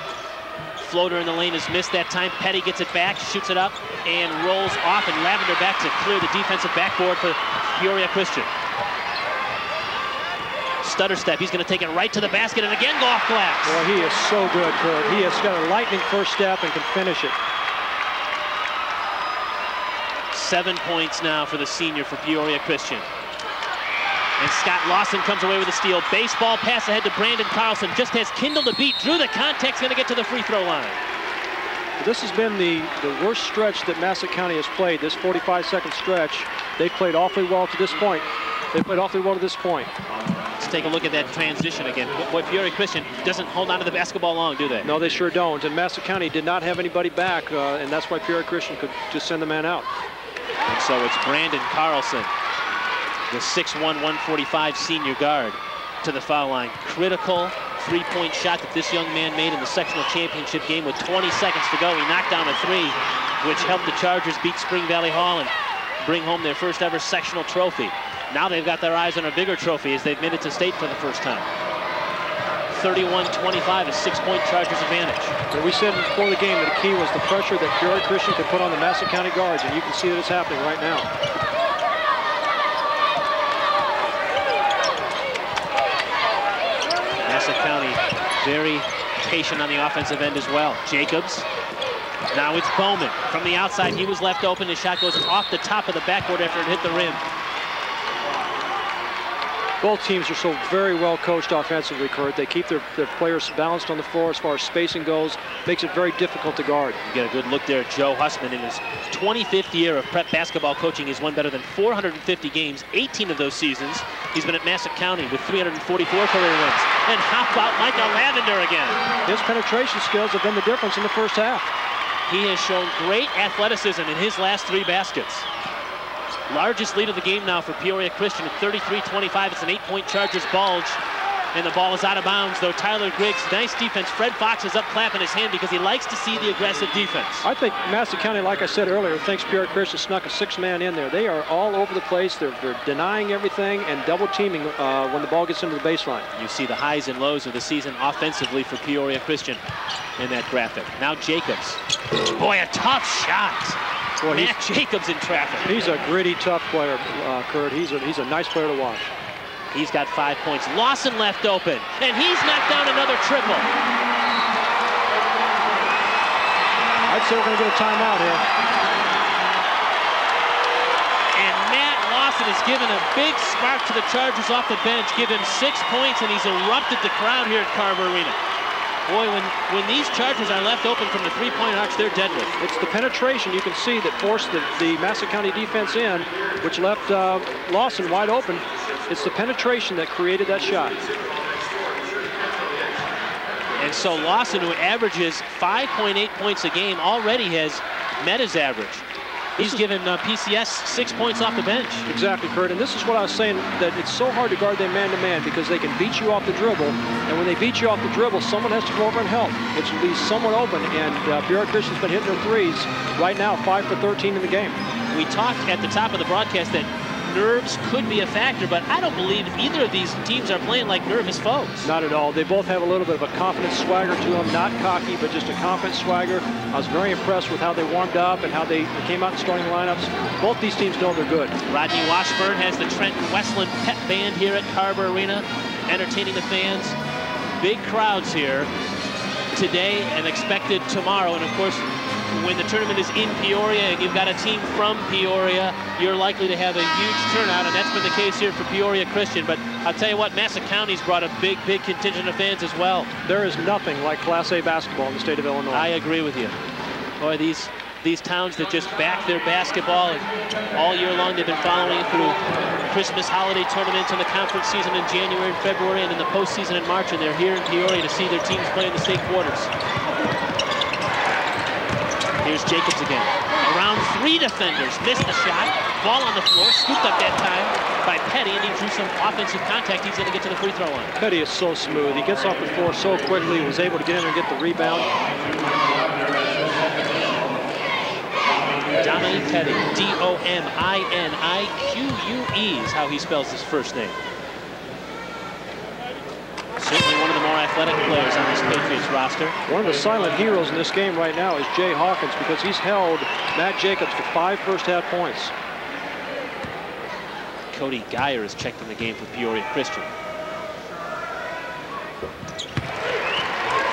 Floater in the lane is missed that time. Petty gets it back, shoots it up, and rolls off, and Lavender back to clear the defensive backboard for Peoria Christian. Stutter step, he's going to take it right to the basket and again go off glass. Boy, he is so good, Kurt. He has got a lightning first step and can finish it. 7 points now for the senior for Peoria Christian. And Scott Lawson comes away with a steal. Baseball pass ahead to Brandon Carlson. Just has kindled a beat. Drew the contact, going to get to the free throw line. This has been the worst stretch that Massac County has played, this 45-second stretch. They've played awfully well to this point. Let's take a look at that transition again. Boy, Peoria Christian doesn't hold on to the basketball long, do they? No, they sure don't. And Massac County did not have anybody back, and that's why Peoria Christian could just send the man out. And so it's Brandon Carlson, the 6'1", 145 senior guard, to the foul line. Critical three-point shot that this young man made in the sectional championship game with 20 seconds to go. He knocked down a three, which helped the Chargers beat Spring Valley Hall and bring home their first ever sectional trophy. Now they've got their eyes on a bigger trophy as they've made it to state for the first time. 31-25, a 6-point Chargers advantage. And we said before the game that the key was the pressure that Peoria Christian could put on the Massac County guards, and you can see that it's happening right now. Massac County very patient on the offensive end as well. Jacobs. Now it's Bowman from the outside. He was left open. His shot goes off the top of the backboard after it hit the rim. Both teams are so very well coached offensively, Kurt. They keep their players balanced on the floor as far as spacing goes. Makes it very difficult to guard. You get a good look there at Joe Hussman. In his 25th year of prep basketball coaching, he's won better than 450 games, 18 of those seasons. He's been at Massac County with 344 career wins. And how about Micah Lavender again? His penetration skills have been the difference in the first half. He has shown great athleticism in his last 3 baskets. Largest lead of the game now for Peoria Christian at 33-25. It's an 8-point Chargers bulge. And the ball is out of bounds, though. Tyler Griggs, nice defense. Fred Fox is up clapping his hand because he likes to see the aggressive defense. I think Massac County, like I said earlier, thinks Peoria Christian snuck a 6-man in there. They are all over the place. They're denying everything and double teaming when the ball gets into the baseline. You see the highs and lows of the season offensively for Peoria Christian in that graphic. Now Jacobs. Boy, a tough shot. Boy, Matt Jacobs in traffic. He's a gritty, tough player, Kurt. He's a nice player to watch. He's got 5 points. Lawson left open, and he's knocked down another triple. I'd say we're going to get a timeout here. And Matt Lawson has given a big spark to the Chargers off the bench, give him 6 points, and he's erupted the crowd here at Carver Arena. Boy, when these Chargers are left open from the three-point arcs, they're deadly. It's the penetration you can see that forced the Massac County defense in, which left Lawson wide open. It's the penetration that created that shot. And so Lawson, who averages 5.8 points a game, already has met his average. He's given PCS 6 points off the bench. Exactly, Kurt. And this is what I was saying, that it's so hard to guard them man-to-man because they can beat you off the dribble. And when they beat you off the dribble, someone has to go over and help, which leaves someone open. And Peoria Christian's been hitting their threes right now, 5 for 13 in the game. We talked at the top of the broadcast that nerves could be a factor, but I don't believe either of these teams are playing like nervous foes. Not at all. They both have a little bit of a confident swagger to them, not cocky, but just a confident swagger. I was very impressed with how they warmed up and how they came out in starting lineups. Both these teams know they're good. Rodney Washburn has the Trenton Westland Pep Band here at Carver Arena, entertaining the fans. Big crowds here today and expected tomorrow. And of course, when the tournament is in Peoria and you've got a team from Peoria, you're likely to have a huge turnout, and that's been the case here for Peoria Christian. But I'll tell you what, Massac County's brought a big contingent of fans as well. There is nothing like Class A basketball in the state of Illinois. I agree with you. Boy, these towns that just back their basketball, and all year long they've been following through Christmas holiday tournaments and the conference season in January and February and in the postseason in March, and they're here in Peoria to see their teams play in the state quarters. Here's Jacobs again. Around 3 defenders, missed the shot. Ball on the floor, scooped up that time by Petty, and he drew some offensive contact. He's going to get to the free throw line. Petty is so smooth. He gets off the floor so quickly. He was able to get in there and get the rebound. Dominique Petty, D-O-M-I-N-I-Q-U-E is how he spells his first name. Certainly one of the more athletic players on this Patriots roster. One of the silent heroes in this game right now is Jay Hawkins, because he's held Matt Jacobs to 5 first-half points. Cody Geyer is checked in the game for Peoria Christian.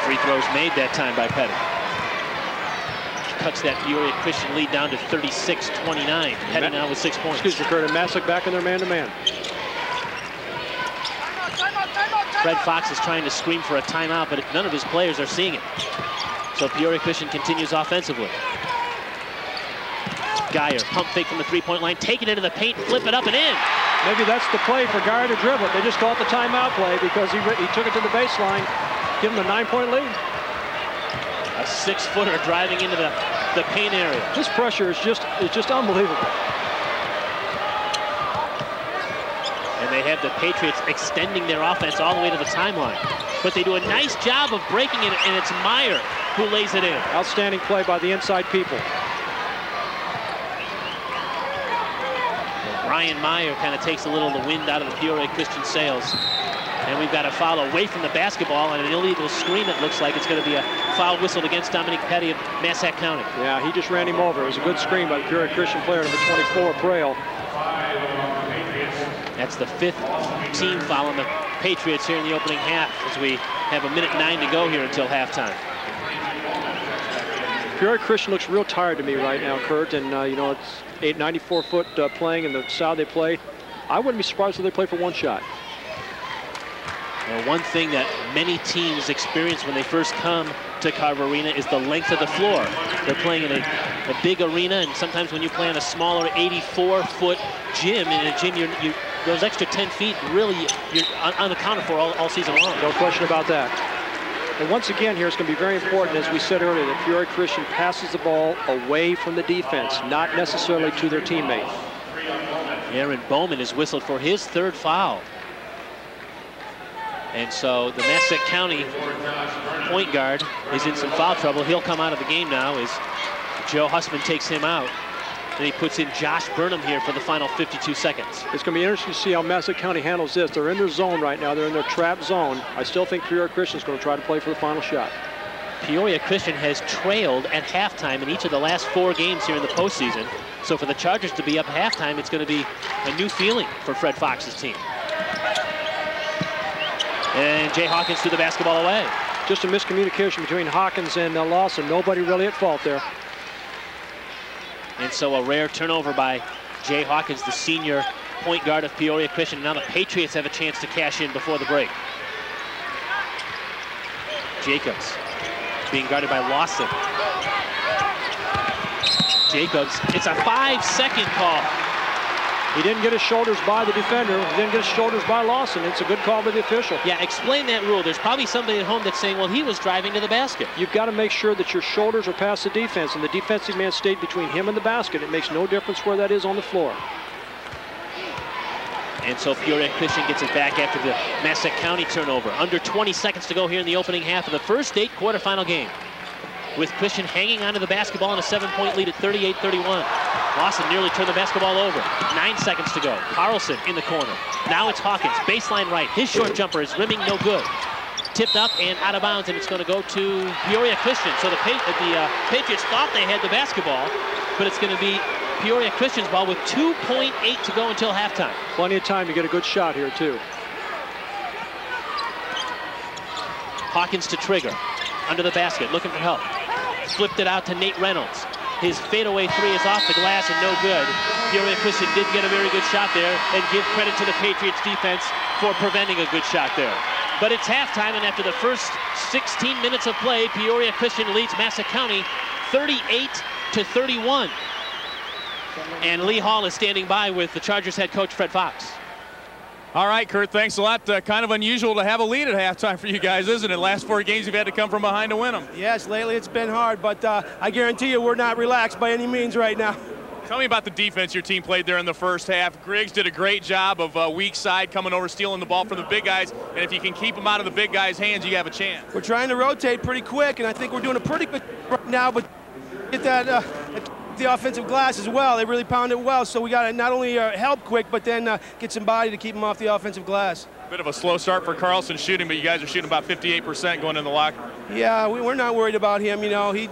Free throws made that time by Petty. Cuts that Peoria Christian lead down to 36-29. Petty now with 6 points. Excuse me, Kurt, and Massac back in their man-to-man. Fred Fox is trying to scream for a timeout, but none of his players are seeing it. So Peoria Christian continues offensively. Geyer, pump fake from the three-point line, take it into the paint, flip it up and in. Maybe that's the play for Geyer to dribble. They just call it the timeout play because he took it to the baseline, give him a 9-point lead. A 6-footer driving into the paint area. This pressure is just unbelievable. And they have the Patriots extending their offense all the way to the timeline. But they do a nice job of breaking it, and it's Meyer who lays it in. Outstanding play by the inside people. Brian Meyer kind of takes a little of the wind out of the Peoria Christian sails. And we've got a foul away from the basketball and an illegal screen. It looks like it's going to be a foul whistled against Dominique Petty of Massac County. Yeah, he just ran him over. It was a good screen by the Peoria Christian player, number 24, Braille. That's the 5th team foul on the Patriots here in the opening half as we have 1:09 to go here until halftime. Peoria Christian looks real tired to me right now, Kurt, and you know, it's 94-foot playing and the style they play. I wouldn't be surprised if they play for one shot. Well, one thing that many teams experience when they first come to Carver Arena is the length of the floor. They're playing in a big arena, and sometimes when you play on a smaller 84-foot gym, in a gym, those extra 10 feet really you're unaccounted for all season long. No question about that. And once again here, it's going to be very important, as we said earlier, that Peoria Christian passes the ball away from the defense, not necessarily to their teammate. Aaron Bowman is whistled for his 3rd foul. And so the Massac County point guard is in some foul trouble. He'll come out of the game now as Joe Hussman takes him out. And he puts in Josh Burnham here for the final 52 seconds. It's going to be interesting to see how Massac County handles this. They're in their zone right now. They're in their trap zone. I still think Peoria Christian is going to try to play for the final shot. Peoria Christian has trailed at halftime in each of the last 4 games here in the postseason. So for the Chargers to be up at halftime, it's going to be a new feeling for Fred Fox's team. And Jay Hawkins threw the basketball away. Just a miscommunication between Hawkins and Lawson. Nobody really at fault there. And so a rare turnover by Jay Hawkins, the senior point guard of Peoria Christian. Now the Patriots have a chance to cash in before the break. Jacobs being guarded by Lawson. Jacobs, it's a 5-second call. He didn't get his shoulders by the defender. He didn't get his shoulders by Lawson. It's a good call by the official. Yeah, explain that rule. There's probably somebody at home that's saying, well, he was driving to the basket. You've got to make sure that your shoulders are past the defense, and the defensive man stayed between him and the basket. It makes no difference where that is on the floor. And so Peoria Christian gets it back after the Massac County turnover. Under 20 seconds to go here in the opening half of the first state quarterfinal game, with Christian hanging onto the basketball in a 7-point lead at 38-31. Lawson nearly turned the basketball over. 9 seconds to go. Carlson in the corner. Now it's Hawkins, baseline right. His short jumper is rimming no good. Tipped up and out of bounds, and it's going to go to Peoria Christian. So the Patriots thought they had the basketball, but it's going to be Peoria Christian's ball with 2.8 to go until halftime. Plenty of time to get a good shot here, too. Hawkins to Trigger. Under the basket, looking for help. Flipped it out to Nate Reynolds. His fadeaway three is off the glass and no good. Peoria Christian did get a very good shot there, and give credit to the Patriots defense for preventing a good shot there. But it's halftime, and after the first 16 minutes of play, Peoria Christian leads Massac County 38-31. And Lee Hall is standing by with the Chargers head coach Fred Fox. All right, Kurt, thanks a lot. Kind of unusual to have a lead at halftime for you guys, isn't it? Last 4 games, you've had to come from behind to win them. Yes, lately it's been hard, but I guarantee you we're not relaxed by any means right now. Tell me about the defense your team played there in the first half. Griggs did a great job of weak side coming over, stealing the ball from the big guys, and if you can keep them out of the big guys' hands, you have a chance. We're trying to rotate pretty quick, and I think we're doing a pretty good right now, but get that the offensive glass as well. They really pound it well, so we got to not only help quick, but then get somebody to keep them off the offensive glass. Bit of a slow start for Carlson shooting, but you guys are shooting about 58% going in the locker room. Yeah, we're not worried about him. You know, he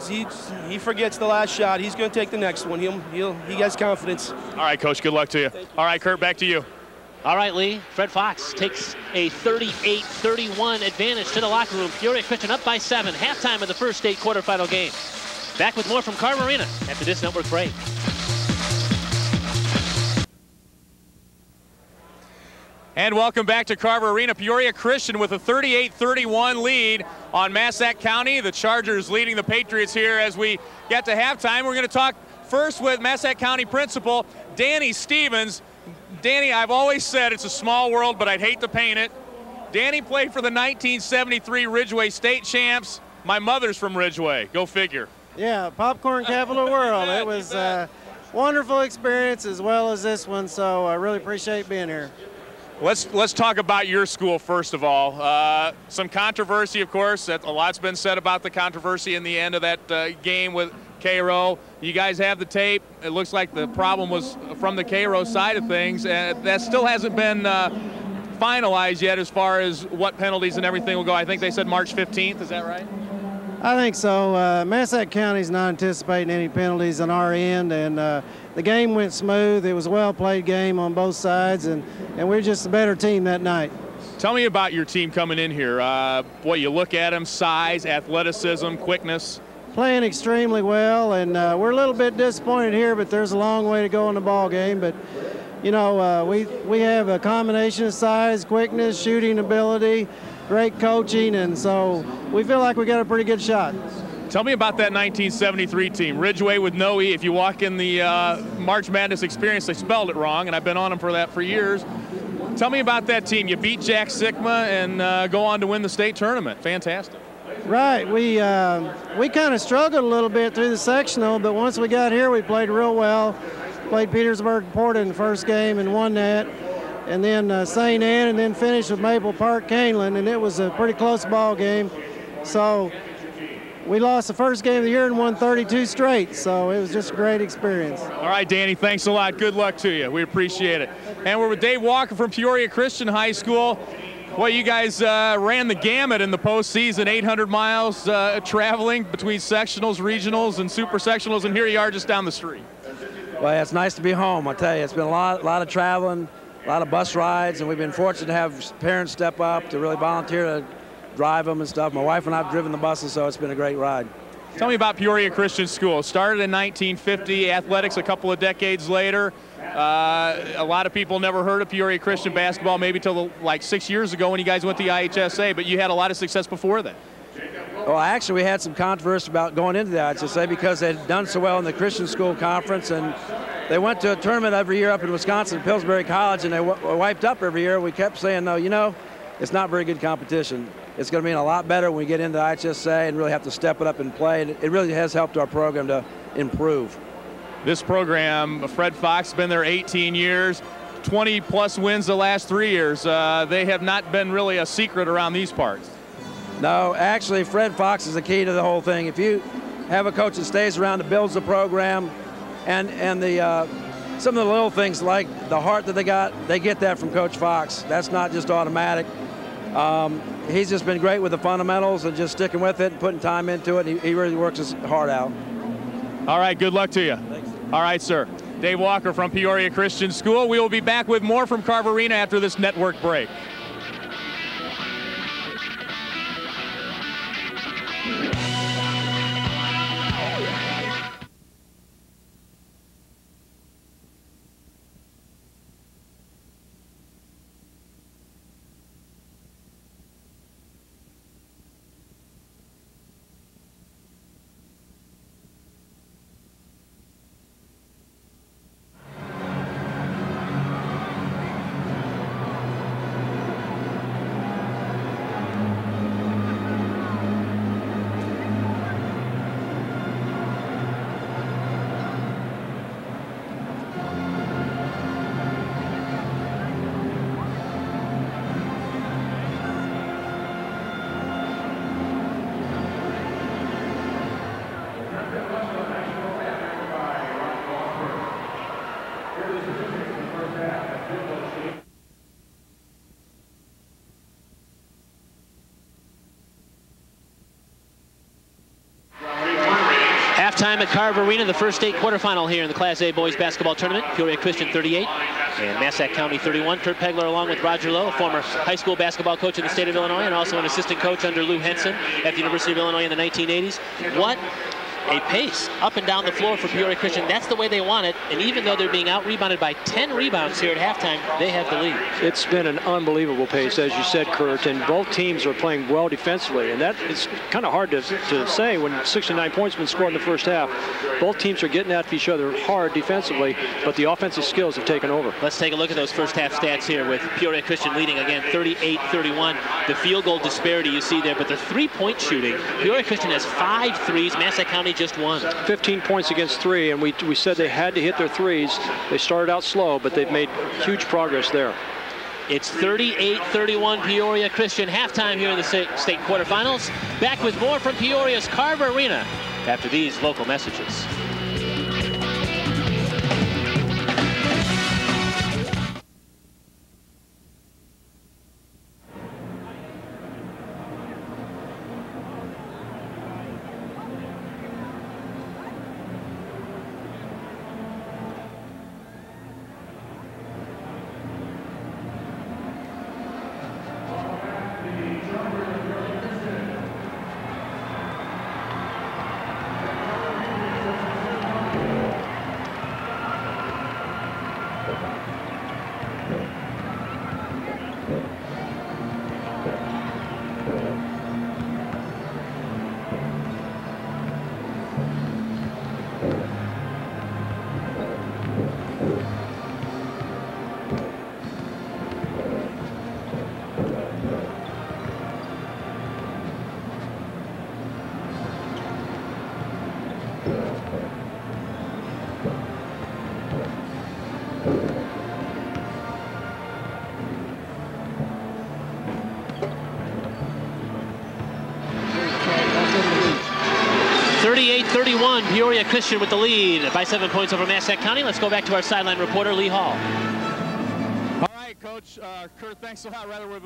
forgets the last shot. He's going to take the next one. He has confidence. All right, Coach. Good luck to you. All right, Kurt, back to you. All right, Lee. Fred Fox takes a 38-31 advantage to the locker room. Peoria Christian up by 7. Halftime of the first state quarterfinal game. Back with more from Carver Arena after this network break. And welcome back to Carver Arena. Peoria Christian with a 38-31 lead on Massac County. The Chargers leading the Patriots here as we get to halftime. We're going to talk first with Massac County Principal Danny Stevens. Danny, I've always said it's a small world, but I'd hate to paint it. Danny played for the 1973 Ridgeway State Champs. My mother's from Ridgeway. Go figure. Yeah, popcorn capital of the world. It was a wonderful experience as well as this one, so I really appreciate being here. Let's talk about your school first of all. Some controversy, of course. A lot's been said about the controversy in the end of that game with Cairo. You guys have the tape. It looks like the problem was from the Cairo side of things, and that still hasn't been finalized yet as far as what penalties and everything will go. I think they said March 15th. Is that right? I think so. Massac County's not anticipating any penalties on our end, and the game went smooth. It was a well-played game on both sides, and we're just a better team that night. Tell me about your team coming in here. What you look at them, size, athleticism, quickness. Playing extremely well, and we're a little bit disappointed here, but there's a long way to go in the ball game. But you know, we have a combination of size, quickness, shooting ability, great coaching, and so we feel like we got a pretty good shot. Tell me about that 1973 team, Ridgeway with no E. If you walk in the March Madness experience, they spelled it wrong, and I've been on them for that for years. Tell me about that team. You beat Jack Sikma and go on to win the state tournament. Fantastic. Right. We kind of struggled a little bit through the sectional, but once we got here, we played real well. Played Petersburg Port in the first game and won that. And then St. Anne, and then finished with Maple Park Canelan, and it was a pretty close ball game. So we lost the first game of the year and won 32 straight, so it was just a great experience. All right, Danny, thanks a lot. Good luck to you. We appreciate it. And we're with Dave Walker from Peoria Christian High School. Well, you guys ran the gamut in the postseason, 800 miles traveling between sectionals, regionals, and super sectionals, and here you are just down the street. Well, it's nice to be home, I tell you. It's been a lot of traveling, a lot of bus rides, and we've been fortunate to have parents step up to really volunteer to drive them and stuff. My wife and I have driven the buses, so it's been a great ride. Tell me about Peoria Christian School. Started in 1950, athletics a couple of decades later. A lot of people never heard of Peoria Christian basketball maybe till like 6 years ago when you guys went to the IHSA, but you had a lot of success before that. Well, actually, we had some controversy about going into the IHSA because they'd done so well in the Christian School Conference, and they went to a tournament every year up in Wisconsin, Pillsbury College, and they wiped up every year. We kept saying, no, you know, it's not very good competition. It's going to mean a lot better when we get into IHSA and really have to step it up and play. And it really has helped our program to improve. This program, Fred Fox has been there 18 years, 20-plus wins the last 3 years. They have not been really a secret around these parts. No, actually, Fred Fox is the key to the whole thing. If you have a coach that stays around and builds the program, and some of the little things like the heart that they get that from Coach Fox. That's not just automatic. He's just been great with the fundamentals and just sticking with it and putting time into it. He really works his heart out. All right, good luck to you. Thanks. All right, sir. Dave Walker from Peoria Christian School. We will be back with more from Carver Arena after this network break. Halftime at Carver Arena, the first state quarterfinal here in the Class A boys basketball tournament. Peoria Christian 38 and Massac County 31. Kurt Pegler along with Roger Lowe, a former high school basketball coach in the state of Illinois and also an assistant coach under Lou Henson at the University of Illinois in the 1980s. What a pace up and down the floor for Peoria Christian. That's the way they want it. And even though they're being out-rebounded by 10 rebounds here at halftime, they have the lead. It's been an unbelievable pace, as you said, Kurt, and both teams are playing well defensively. And that is kind of hard to say when 69 points have been scored in the first half. Both teams are getting at each other hard defensively, but the offensive skills have taken over. Let's take a look at those first half stats here with Peoria Christian leading again 38-31. The field goal disparity you see there, but the three-point shooting, Peoria Christian has 5 threes, Massac County just 1. 15 points against 3, and we said they had to hit their threes. They started out slow, but they've made huge progress there. It's 38-31 Peoria Christian halftime here in the state quarterfinals. Back with more from Peoria's Carver Arena after these local messages. Peoria Christian with the lead by 7 points over Massac County. Let's go back to our sideline reporter, Lee Hall. All right, Coach. Kurt, thanks a lot. Rather with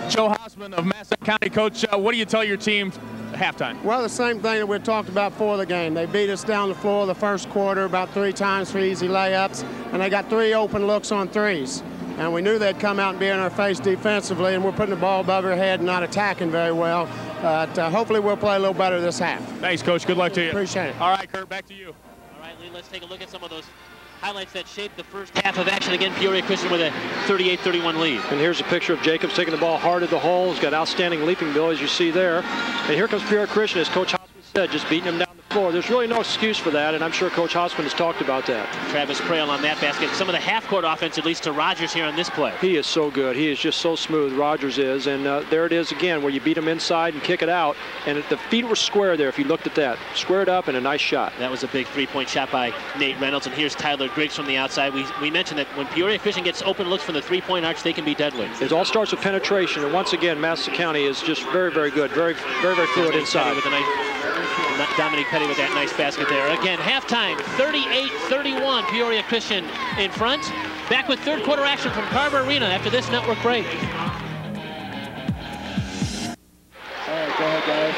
Joe Hausman of Massac County. Coach, what do you tell your team at halftime? Well, the same thing that we talked about before the game. They beat us down the floor the first quarter about 3 times for easy layups, and they got 3 open looks on threes. And we knew they'd come out and be in our face defensively, and we're putting the ball above our head and not attacking very well. But hopefully we'll play a little better this half. Thanks, Coach. Good luck to you. Appreciate it. All right, Kurt, back to you. All right, Lee, let's take a look at some of those highlights that shaped the first half of action. Again, Peoria Christian with a 38-31 lead. And here's a picture of Jacobs taking the ball hard at the hole. He's got outstanding leaping ability, as you see there. And here comes Peoria Christian, as Coach Hausman said, just beating him down the floor. There's really no excuse for that, and I'm sure Coach Hosman has talked about that. Travis Prail on that basket. Some of the half-court offense, at least to Rogers here on this play. He is so good. He is just so smooth, Rogers is. And there it is again, where you beat him inside and kick it out. And the feet were square there if you looked at that. Squared up and a nice shot. That was a big three-point shot by Nate Reynolds. And here's Tyler Griggs from the outside. We mentioned that when Peoria Christian gets open looks from the three-point arch, they can be deadly. It all starts with penetration. And once again, Massac County is just very, very good. Very, very, very fluid inside. With a nice, Dominic Petty with that nice basket there. Again, halftime, 38-31, Peoria Christian in front. Back with third quarter action from Carver Arena after this network break. All right, go ahead, guys.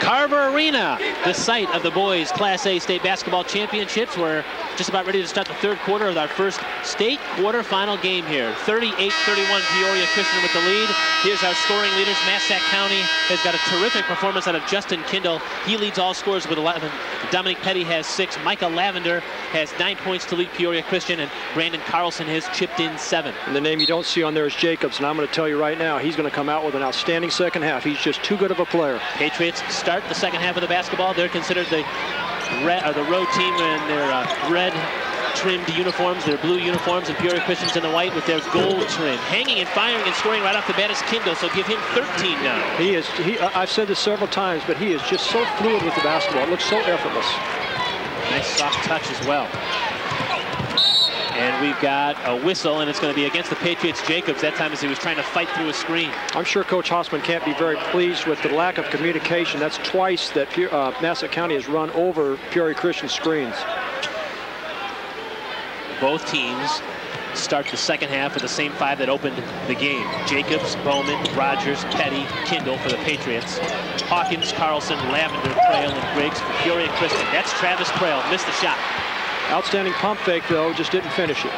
Carver Arena, the site of the boys Class A state basketball championships. We're just about ready to start the third quarter of our first state quarterfinal game here. 38-31, Peoria Christian with the lead. Here's our scoring leaders. Massac County has got a terrific performance out of Justin Kindle. He leads all scorers with 11. Dominic Petty has 6. Micah Lavender has 9 points to lead Peoria Christian, and Brandon Carlson has chipped in 7. And the name you don't see on there is Jacobs, and I'm going to tell you right now, he's going to come out with an outstanding second half. He's just too good of a player. Patriots start the second half of the basketball. They're considered the road team in their red trimmed uniforms, their blue uniforms, and Peoria Christian's in the white with their gold trim. Hanging and firing and scoring right off the bat is Kindle, so give him 13 now. I've said this several times, but he is just so fluid with the basketball. It looks so effortless. Nice soft touch as well. And we've got a whistle, and it's going to be against the Patriots' Jacobs that time as he was trying to fight through a screen. I'm sure Coach Hosman can't be very pleased with the lack of communication. That's twice that Massac County has run over Peoria Christian screens. Both teams start the second half with the same 5 that opened the game. Jacobs, Bowman, Rogers, Petty, Kindle for the Patriots. Hawkins, Carlson, Lavender, Prail, and Griggs for Peoria Christian. That's Travis Prail, missed the shot. Outstanding pump fake, though, just didn't finish it.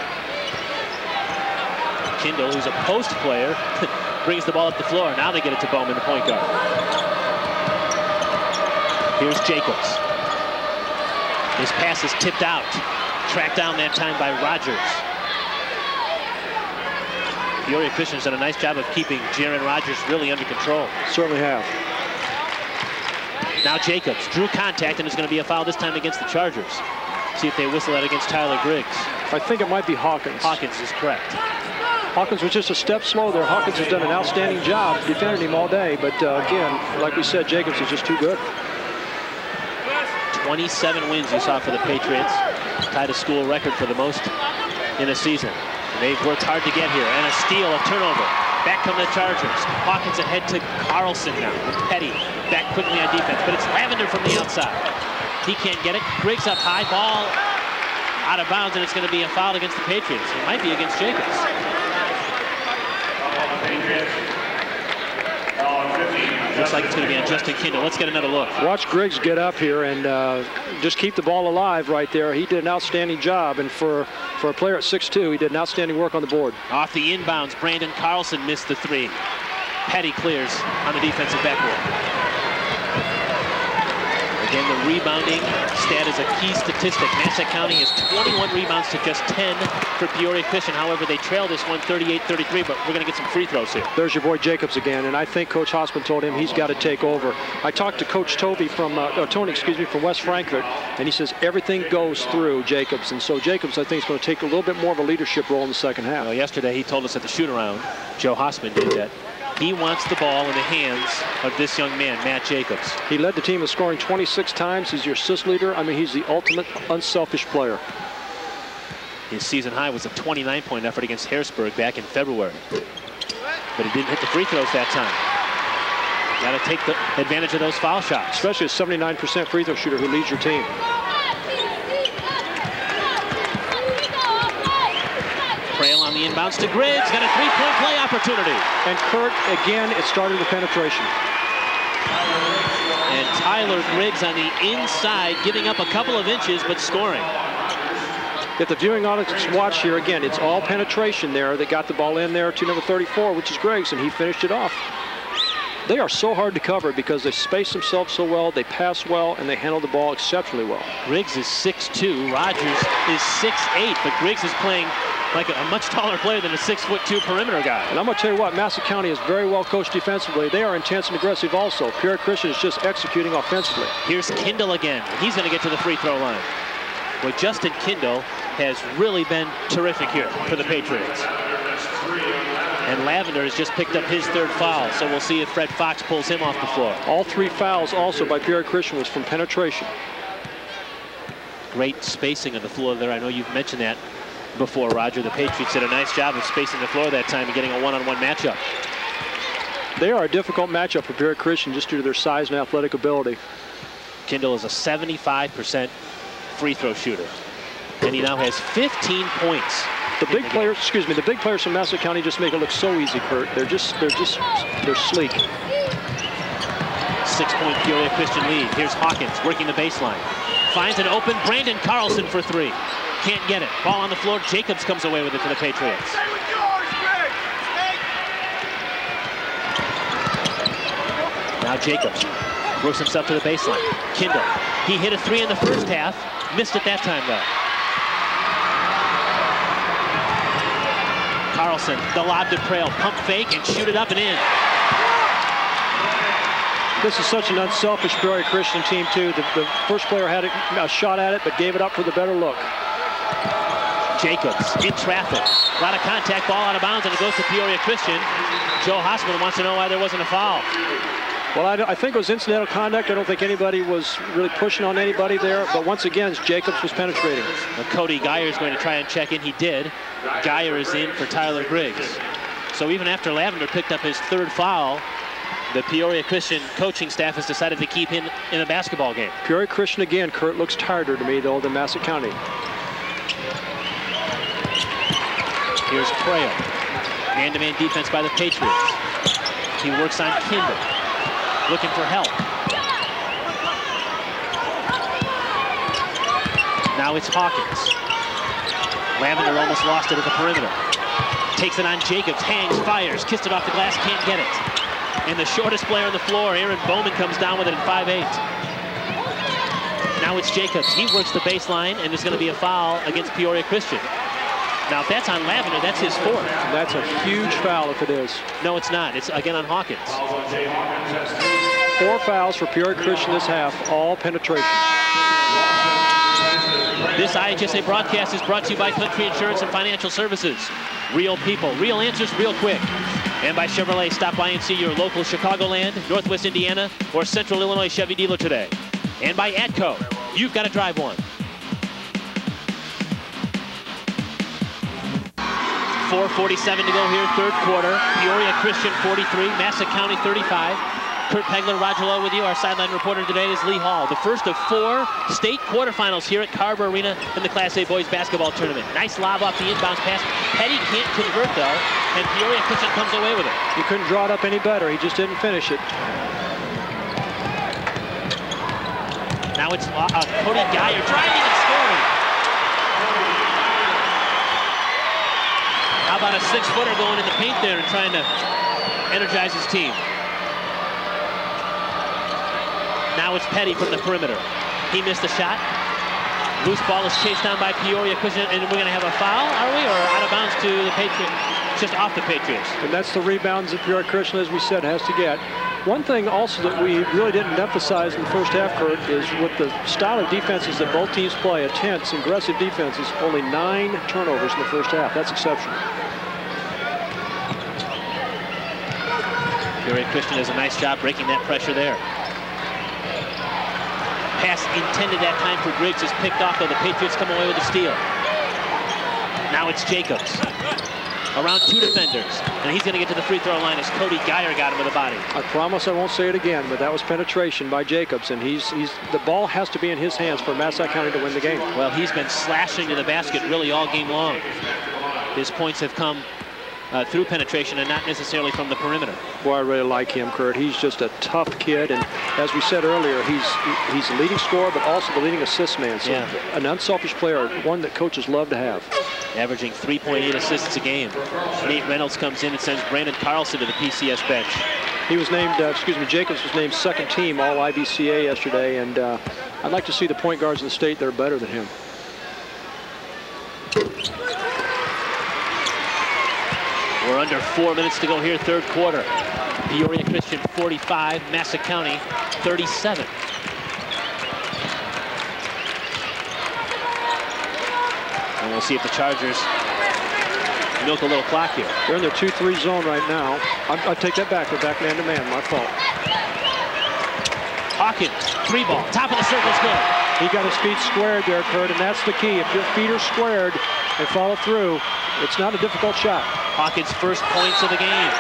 Kindle, who's a post player, brings the ball up the floor. Now they get it to Bowman, the point guard. Here's Jacobs. His pass is tipped out. Tracked down that time by Rogers. Peoria Christian's done a nice job of keeping Jaron Rogers really under control. Certainly have. Now Jacobs drew contact, and it's going to be a foul this time against the Chargers. See if they whistle that against Tyler Griggs. I think it might be Hawkins. Hawkins is correct. Hawkins was just a step slow there. Hawkins has done an outstanding job defending him all day, but again, like we said, Jacobs is just too good. 27 wins you saw for the Patriots. Tied a school record for the most in a season. They've worked hard to get here, and a steal, a turnover. Back come the Chargers. Hawkins ahead to Carlson now. Petty back quickly on defense, but it's Lavender from the outside. He can't get it. Griggs up high, ball out of bounds, and it's going to be a foul against the Patriots. It might be against Jacobs. Looks like it's going to be on Justin Kindle. Let's get another look. Watch Griggs get up here and just keep the ball alive right there. He did an outstanding job, and for a player at 6'2", he did an outstanding work on the board. Off the inbounds, Brandon Carlson missed the 3. Petty clears on the defensive backboard. Again, the rebounding stat is a key statistic. Massac County has 21 rebounds to just 10 for Peoria Christian. However, they trail this one 38-33, but we're going to get some free throws here. There's your boy Jacobs again, and I think Coach Hosman told him he's got to take over. I talked to Coach Tony from West Frankfort, and he says everything goes through Jacobs. And so Jacobs, I think, is going to take a little bit more of a leadership role in the second half. Well, yesterday he told us at the shoot-around, Joe Hosman did that. He wants the ball in the hands of this young man, Matt Jacobs. He led the team in scoring 26 times. He's your assist leader. I mean, he's the ultimate unselfish player. His season high was a 29-point effort against Harrisburg back in February. But he didn't hit the free throws that time. Got to take the advantage of those foul shots. Especially a 79% free throw shooter who leads your team. Prail on the inbounds to Griggs. Got a 3-point play opportunity. And Kurt, again, it started with penetration. And Tyler Griggs on the inside, giving up a couple of inches, but scoring. If the viewing audience watch here, again, it's all penetration there. They got the ball in there to number 34, which is Griggs, and he finished it off. They are so hard to cover because they space themselves so well, they pass well, and they handle the ball exceptionally well. Griggs is 6'2", Rogers is 6'8", but Griggs is playing like a much taller player than a 6'2" perimeter guy. And I'm going to tell you what, Massac County is very well coached defensively. They are intense and aggressive also. Peoria Christian is just executing offensively. Here's Kindle again. He's going to get to the free throw line. Well, Justin Kindle has really been terrific here for the Patriots. And Lavender has just picked up his 3rd foul, so we'll see if Fred Fox pulls him off the floor. All 3 fouls also by Peoria Christian was from penetration. Great spacing of the floor there. I know you've mentioned that before, Roger. The Patriots did a nice job of spacing the floor that time and getting a one-on-one matchup. They are a difficult matchup for Peoria Christian just due to their size and athletic ability. Kindle is a 75% free throw shooter, and he now has 15 points. The big players, the big players from Massac County just make it look so easy, Kurt. They're sleek. 6-point Peoria Christian lead. Here's Hawkins working the baseline. Finds an open Brandon Carlson for 3. Can't get it. Ball on the floor. Jacobs comes away with it for the Patriots. Now Jacobs works himself to the baseline. Kindle. He hit a 3 in the first half. Missed it that time, though. Carlson, the lob to Trail. Pump fake and shoot it up and in. This is such an unselfish Peoria Christian team, too. The first player had a shot at it, but gave it up for the better look. Jacobs in traffic. A lot of contact, ball out of bounds, and it goes to Peoria Christian. Joe Hospital wants to know why there wasn't a foul. Well, I think it was incidental conduct. I don't think anybody was really pushing on anybody there. But once again, Jacobs was penetrating. Well, Cody Geyer is going to try and check in. He did. Geyer is in for Tyler Griggs. So even after Lavender picked up his 3rd foul, the Peoria Christian coaching staff has decided to keep him in the basketball game. Peoria Christian again, Kurt, looks tireder to me, though, than Massac County. Here's Trail. Man-to-man defense by the Patriots. He works on Kindle. Looking for help. Now it's Hawkins. Lavender almost lost it at the perimeter. Takes it on Jacobs, hangs, fires, kissed it off the glass, can't get it. And the shortest player on the floor, Aaron Bowman, comes down with it at 5'8". Now it's Jacobs. He works the baseline, and there's going to be a foul against Peoria Christian. Now, if that's on Lavender, that's his 4th. That's a huge foul if it is. No, it's not. It's again on Hawkins. 4 fouls for Peoria Christian this half, all penetration. This IHSA broadcast is brought to you by Country Insurance and Financial Services. Real people, real answers, real quick. And by Chevrolet. Stop by and see your local Chicagoland, Northwest Indiana, or Central Illinois Chevy dealer today. And by ATCO. You've got to drive one. 4:47 to go here, 3rd quarter. Peoria Christian 43, Massac County 35. Kurt Pegler, Roger Lowe with you. Our sideline reporter today is Lee Hall. The first of 4 state quarterfinals here at Carver Arena in the Class A boys basketball tournament. Nice lob off the inbounds pass. Petty can't convert though, and Peoria Christian comes away with it. He couldn't draw it up any better. He just didn't finish it. Now it's Cody Geyer driving and scoring. How about a 6-footer going in the paint there and trying to energize his team? Now it's Petty from the perimeter. He missed a shot. Loose ball is chased down by Peoria Christian, and we're going to have a foul, are we? Or out of bounds to the Patriots, just off the Patriots. And that's the rebounds that Peoria Christian, as we said, has to get. One thing also that we really didn't emphasize in the first half, Kurt, is with the style of defenses that both teams play, intense, aggressive defenses, only 9 turnovers in the first half. That's exceptional. Peoria Christian does a nice job breaking that pressure there. Pass intended that time for Griggs is picked off, though the Patriots come away with a steal. Now it's Jacobs. Around 2 defenders, and he's going to get to the free throw line as Cody Geyer got him with the body. I promise I won't say it again, but that was penetration by Jacobs, and the ball has to be in his hands for Massac County to win the game. Well, he's been slashing to the basket really all game long. His points have come through penetration and not necessarily from the perimeter. Boy, I really like him, Kurt. He's just a tough kid, and as we said earlier, he's the leading scorer, but also the leading assist man. So yeah, an unselfish player, one that coaches love to have. Averaging 3.8 assists a game. Nate Reynolds comes in and sends Brandon Carlson to the PCS bench. He was named, Jacobs was named 2nd team all IBCA yesterday, and I'd like to see the point guards in the state that are better than him. We're under 4 minutes to go here, third quarter. Peoria Christian 45, Massac County 37. And we'll see if the Chargers milk a little clock here. They're in their 2-3 zone right now. I take that back. They're back man-to-man. My fault. Hawkins, 3 ball, top of the circle's good. He got his feet squared there, Kurt, and that's the key. If your feet are squared and follow through, it's not a difficult shot. Hawkins' first points of the game.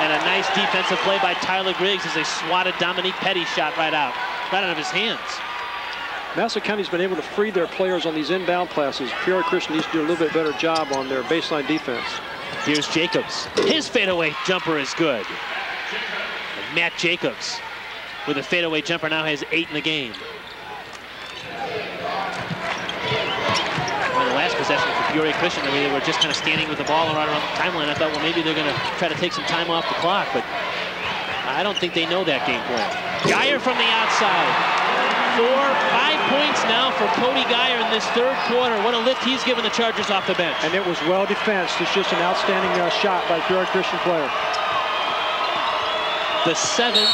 And a nice defensive play by Tyler Griggs as they swatted Dominique Petty's shot right out of his hands. Massac County's been able to free their players on these inbound passes. Peoria Christian needs to do a little bit better job on their baseline defense. Here's Jacobs. His fadeaway jumper is good. And Matt Jacobs with a fadeaway jumper now has 8 in the game. On the last possession for Peoria Christian, I mean, they were just kind of standing with the ball around the timeline. I thought, well, maybe they're going to try to take some time off the clock, but I don't think they know that game plan. Geyer from the outside. 5 points now for Cody Geyer in this third quarter. What a lift he's given the Chargers off the bench. And it was well defensed. It's just an outstanding shot by the Peoria Christian player. The 7th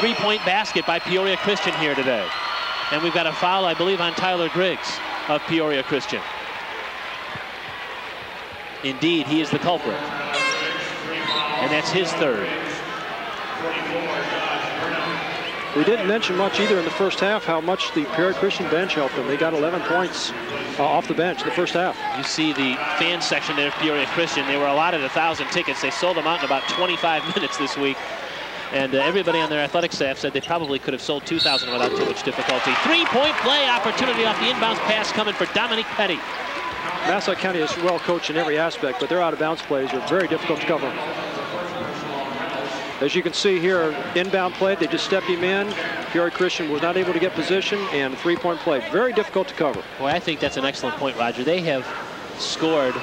three-point basket by Peoria Christian here today. And we've got a foul, I believe, on Tyler Griggs of Peoria Christian. Indeed, he is the culprit. And that's his third. We didn't mention much either in the first half how much the Peoria Christian bench helped them. They got 11 points off the bench in the first half. You see the fan section there of Peoria Christian. They were allotted 1,000 tickets. They sold them out in about 25 minutes this week. And everybody on their athletic staff said they probably could have sold 2,000 without too much difficulty. 3-point play opportunity off the inbounds pass coming for Dominique Petty. Massac County is well coached in every aspect, but their out-of-bounds plays are very difficult to cover. As you can see here, inbound play, they just stepped him in. Peoria Christian was not able to get position, and a 3-point play. Very difficult to cover. Boy, I think that's an excellent point, Roger. They have scored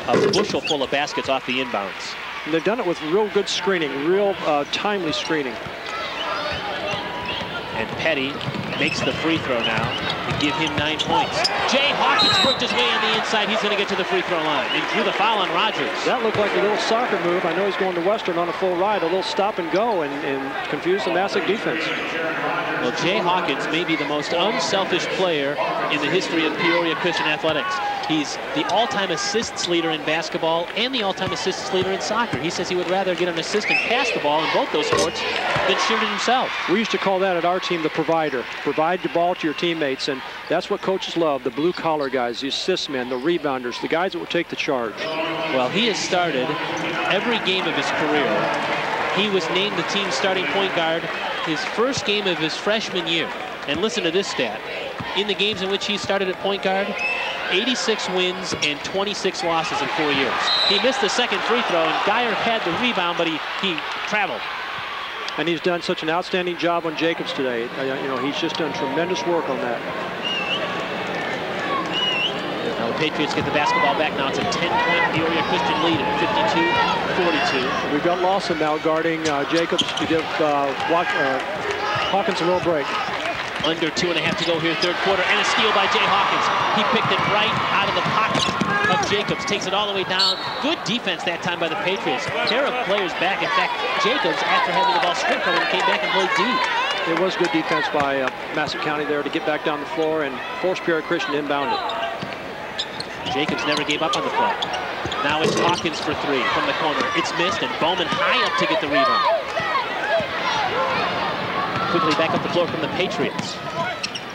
a bushel full of baskets off the inbounds. And they've done it with real good screening, real timely screening. And Petty makes the free throw now to give him 9 points. Jay Hawkins worked his way on the inside. He's going to get to the free throw line and drew the foul on Rogers. That looked like a little soccer move. I know he's going to Western on a full ride, a little stop and go, and confuse the Massac defense. Well, Jay Hawkins may be the most unselfish player in the history of Peoria Christian Athletics. He's the all-time assists leader in basketball and the all-time assists leader in soccer. He says he would rather get an assist and pass the ball in both those sports than shoot it himself. We used to call that at our team the provider. Provide the ball to your teammates, and that's what coaches love, the blue-collar guys, the assist men, the rebounders, the guys that will take the charge. Well, he has started every game of his career. He was named the team's starting point guard his first game of his freshman year. And listen to this stat. In the games in which he started at point guard, 86 wins and 26 losses in 4 years. He missed the second free throw, and Geyer had the rebound, but he traveled. And he's done such an outstanding job on Jacobs today. You know, he's just done tremendous work on that. Now the Patriots get the basketball back. Now it's a 10-point Peoria Christian lead at 52-42. We've got Lawson now guarding Jacobs to give Hawkins a little break. Under 2.5 to go here, third quarter, and a steal by Jay Hawkins. He picked it right out of the pocket of Jacobs, takes it all the way down. Good defense that time by the Patriots. A pair of players back. In fact, Jacobs, after having the ball stripped from him, came back and played deep. It was good defense by Massac County there to get back down the floor and force Peoria Christian to inbound it. Jacobs never gave up on the play. Now it's Hawkins for 3 from the corner. It's missed, and Bowman high up to get the rebound. Quickly back up the floor from the Patriots.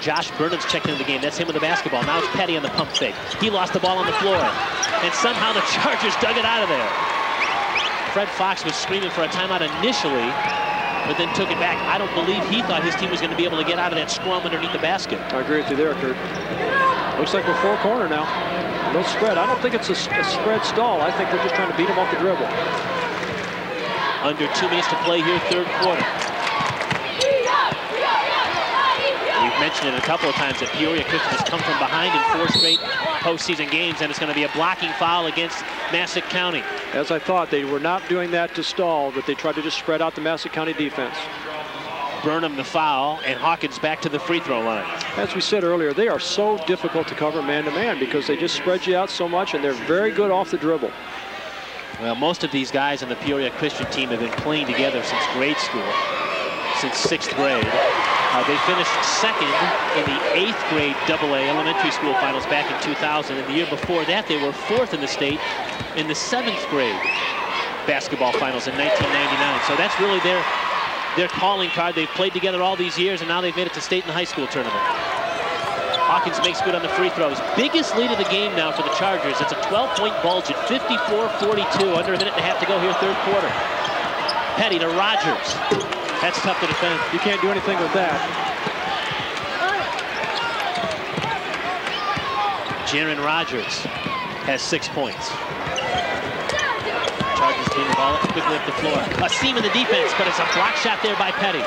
Josh Burnham's checked into the game. That's him with the basketball. Now it's Petty on the pump fake. He lost the ball on the floor, and somehow the Chargers dug it out of there. Fred Fox was screaming for a timeout initially, but then took it back. I don't believe he thought his team was going to be able to get out of that scrum underneath the basket. I agree with you there, Kurt. Looks like we're full corner now. No spread. I don't think it's a spread stall. I think they're just trying to beat him off the dribble. Under 2 minutes to play here, third quarter. We've mentioned it a couple of times that Peoria Christian has come from behind in 4 straight postseason games, and it's going to be a blocking foul against Massac County. As I thought, they were not doing that to stall, but they tried to just spread out the Massac County defense. Burnham the foul, and Hawkins back to the free throw line. As we said earlier, they are so difficult to cover man-to-man because they just spread you out so much, and they're very good off the dribble. Well, most of these guys on the Peoria Christian team have been playing together since grade school, since 6th grade. They finished second in the 8th grade AA elementary school finals back in 2000. And the year before that, they were 4th in the state in the 7th grade basketball finals in 1999. So that's really their calling card. They've played together all these years, and now they've made it to state and high school tournament. Hawkins makes good on the free throws. Biggest lead of the game now for the Chargers. It's a 12-point bulge at 54-42. Under a minute and a half to go here, 3rd quarter. Petty to Rogers. That's tough to defend. You can't do anything with that. Jaron Rogers has 6 points. Chargers clean the ball quickly up the floor. A seam in the defense, but it's a block shot there by Petty.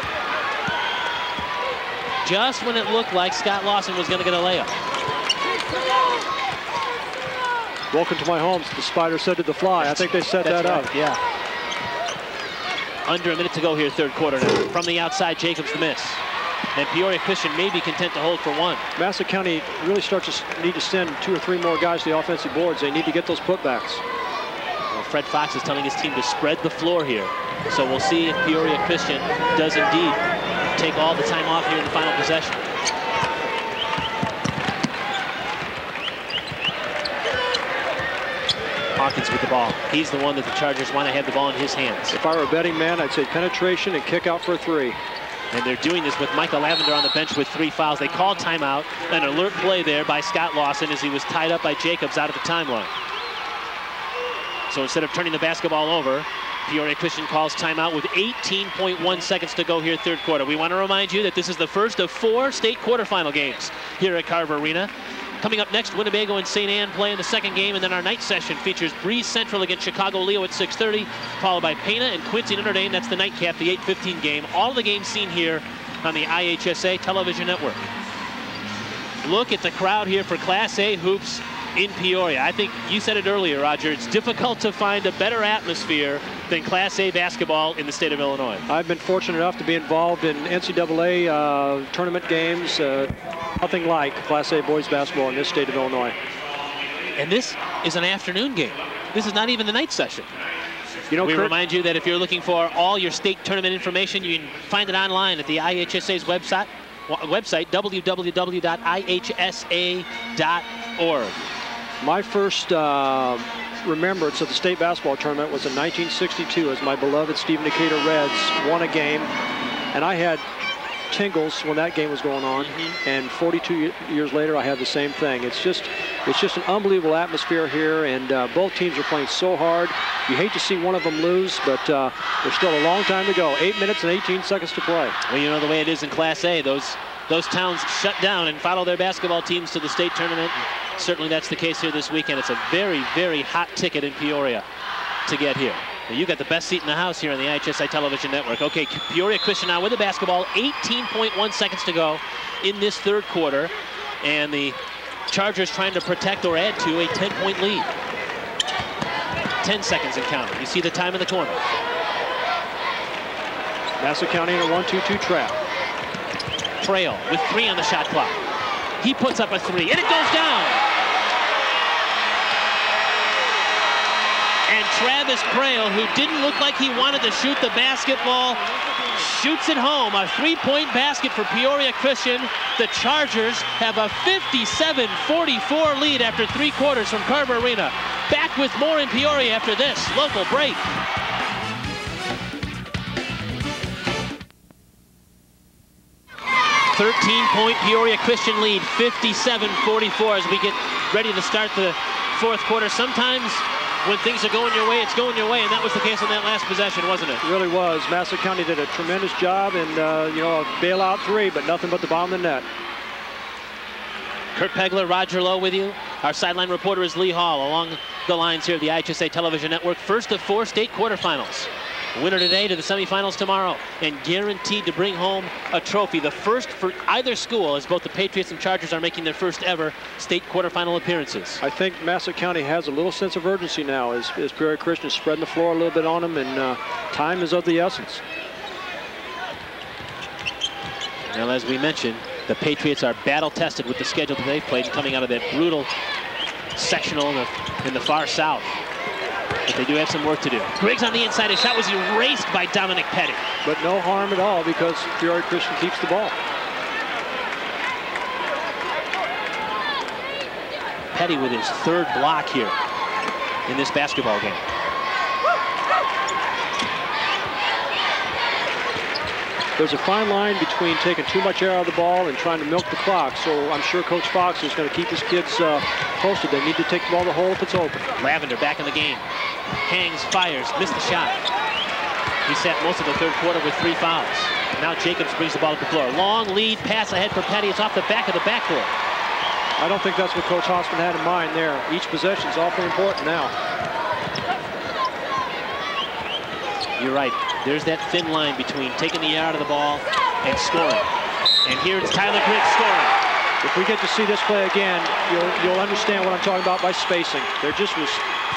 Just when it looked like Scott Lawson was going to get a layup. Welcome to my home, the Spider said to the Fly. I think they set that up. Yeah. Under a minute to go here, 3rd quarter now. From the outside, Jacobs the miss. And Peoria Christian may be content to hold for 1. Massac County really starts to need to send 2 or 3 more guys to the offensive boards. They need to get those putbacks. Well, Fred Fox is telling his team to spread the floor here. So we'll see if Peoria Christian does indeed take all the time off here in the final possession. Hawkins with the ball. He's the one that the Chargers want to have the ball in his hands. If I were a betting man, I'd say penetration and kick out for a 3. And they're doing this with Michael Lavender on the bench with 3 fouls. They called timeout, an alert play there by Scott Lawson as he was tied up by Jacobs out of the timeline. So instead of turning the basketball over, Peoria Christian calls timeout with 18.1 seconds to go here, 3rd quarter. We want to remind you that this is the first of 4 state quarterfinal games here at Carver Arena. Coming up next, Winnebago and St. Anne play in the 2nd game, and then our night session features Breeze Central against Chicago Leo at 6:30, followed by Pana and Quincy Notre Dame. That's the nightcap, the 8:15 game. All of the games seen here on the IHSA television network. Look at the crowd here for Class A hoops in Peoria. I think you said it earlier, Roger. It's difficult to find a better atmosphere than Class A basketball in the state of Illinois. I've been fortunate enough to be involved in NCAA tournament games. Nothing like Class A boys basketball in this state of Illinois. And this is an afternoon game. This is not even the night session. You know, we Kurt, remind you that if you're looking for all your state tournament information, you can find it online at the IHSA's website www.ihsa.org. My first remembrance of the state basketball tournament was in 1962 as my beloved Stephen Decatur Reds won a game, and I had tingles when that game was going on, and 42 years later I have the same thing. It's just an unbelievable atmosphere here, and both teams are playing so hard. You hate to see one of them lose, but there's still a long time to go. 8 minutes and 18 seconds to play. Well, you know the way it is in Class A, those towns shut down and follow their basketball teams to the state tournament. Certainly that's the case here this weekend. It's a very, very hot ticket in Peoria to get here. Now, you got the best seat in the house here on the IHSA television network. Okay, Peoria Christian now with the basketball. 18.1 seconds to go in this 3rd quarter. And the Chargers trying to protect or add to a 10-point lead. 10 seconds and counting. You see the time in the corner. Massac County in a 1-2-2 trap. Trail with 3 on the shot clock. He puts up a 3, and it goes down. And Travis Trail, who didn't look like he wanted to shoot the basketball, shoots it home. A 3-point basket for Peoria Christian. The Chargers have a 57-44 lead after 3 quarters from Carver Arena. Back with more in Peoria after this local break. 13-point Peoria Christian lead, 57-44 as we get ready to start the 4th quarter. Sometimes when things are going your way, it's going your way, and that was the case on that last possession, wasn't it? It really was. Massac County did a tremendous job, and you know, a bailout 3, but nothing but the bottom of the net. Kurt Pegler, Roger Lowe with you. Our sideline reporter is Lee Hall along the lines here at the IHSA television network. First of 4 state quarterfinals. Winner today to the semifinals tomorrow, and guaranteed to bring home a trophy. The first for either school, as both the Patriots and Chargers are making their first ever state quarterfinal appearances. I think Massac County has a little sense of urgency now as Peoria Christian is spreading the floor a little bit on them, and time is of the essence. Well, as we mentioned, the Patriots are battle-tested with the schedule that they've played, coming out of that brutal sectional in the far south. But they do have some work to do. Griggs on the inside. His shot was erased by Dominic Petty. But no harm at all because Peoria Christian keeps the ball. Petty with his third block here in this basketball game. There's a fine line between taking too much air out of the ball and trying to milk the clock. So I'm sure Coach Fox is going to keep his kids posted. They need to take the ball to the hole if it's open. Lavender back in the game. Hangs, fires, missed the shot. He sat most of the third quarter with 3 fouls. Now Jacobs brings the ball to the floor. Long lead pass ahead for Petty. It's off the back of the backboard. I don't think that's what Coach Hoffman had in mind there. Each possession is awfully important now. You're right. There's that thin line between taking the air out of the ball and scoring. And here it's Tyler Griggs scoring. If we get to see this play again, you'll understand what I'm talking about by spacing. There just was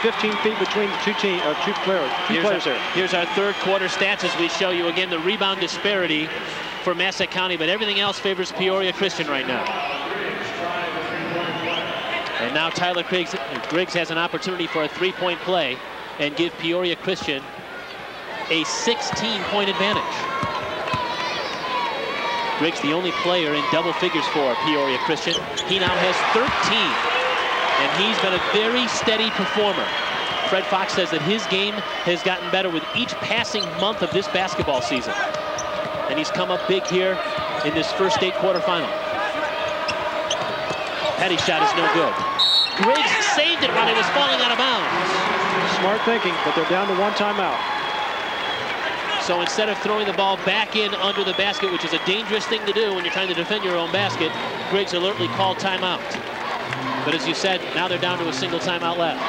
15 feet between the two players there. Here's our third quarter stats as we show you again the rebound disparity for Massac County, but everything else favors Peoria Christian right now. And now Tyler Griggs has an opportunity for a 3-point play and give Peoria Christian a 16-point advantage. Griggs, the only player in double figures for Peoria Christian. He now has 13, and he's been a very steady performer. Fred Fox says that his game has gotten better with each passing month of this basketball season. And he's come up big here in this first state quarterfinal. Petty shot is no good. Griggs saved it while he was falling out of bounds. Smart thinking, but they're down to 1 timeout. So instead of throwing the ball back in under the basket, which is a dangerous thing to do when you're trying to defend your own basket, Griggs alertly called timeout. But as you said, now they're down to a single timeout left.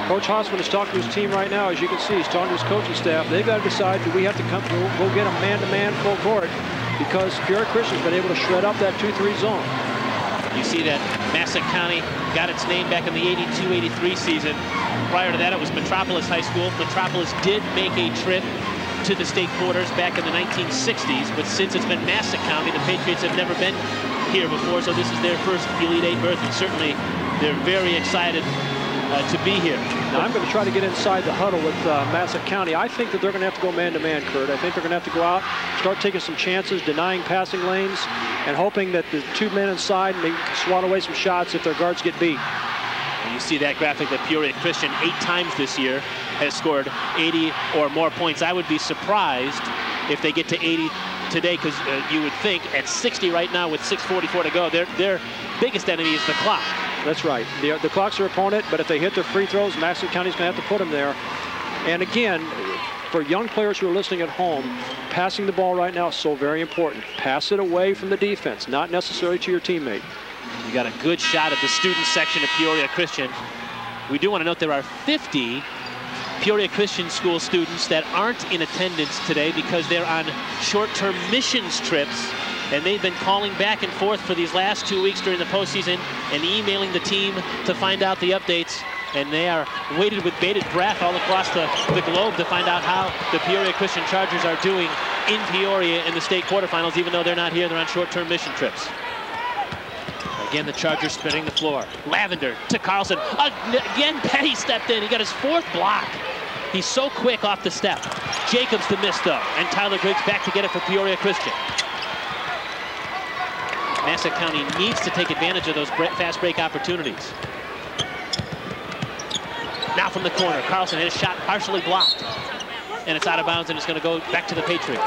Coach Hoffman is talking to his team right now. As you can see, he's talking to his coaching staff. They've got to decide, do we have to go get a man-to-man full court? Because Peoria Christian's been able to shred up that 2-3 zone. You see that Massac County got its name back in the 82-83 season. Prior to that, it was Metropolis High School. Metropolis did make a trip to the state quarters back in the 1960s, but since it's been Massac County, the Patriots have never been here before, so this is their first Elite 8 berth, and certainly they're very excited to be here. Now, I'm going to try to get inside the huddle with Massac County. I think that they're going to have to go man-to-man, Kurt. I think they're going to have to go out, start taking some chances, denying passing lanes, and hoping that the 2 men inside may swat away some shots if their guards get beat. And you see that graphic that Peoria Christian 8 times this year has scored 80 or more points. I would be surprised if they get to 80 today, because you would think at 60 right now with 6:44 to go, their biggest enemy is the clock. That's right. The clock's their opponent, but if they hit their free throws, Massac County's going to have to put them there. And again, for young players who are listening at home, passing the ball right now is so very important. Pass it away from the defense, not necessarily to your teammate. You got a good shot at the student section of Peoria Christian. We do want to note there are 50 Peoria Christian School students that aren't in attendance today because they're on short-term missions trips, and they've been calling back and forth for these last 2 weeks during the postseason and emailing the team to find out the updates, and they are waited with bated breath all across the globe to find out how the Peoria Christian Chargers are doing in Peoria in the state quarterfinals. Even though they're not here, they're on short-term mission trips. Again, the Chargers spinning the floor. Lavender to Carlson. Again, Petty stepped in. He got his 4th block. He's so quick off the step. Jacobs the miss, though. And Tyler Griggs back to get it for Peoria Christian. Massac County needs to take advantage of those fast break opportunities. Now from the corner, Carlson hit a shot partially blocked. And it's out of bounds, and it's going to go back to the Patriots.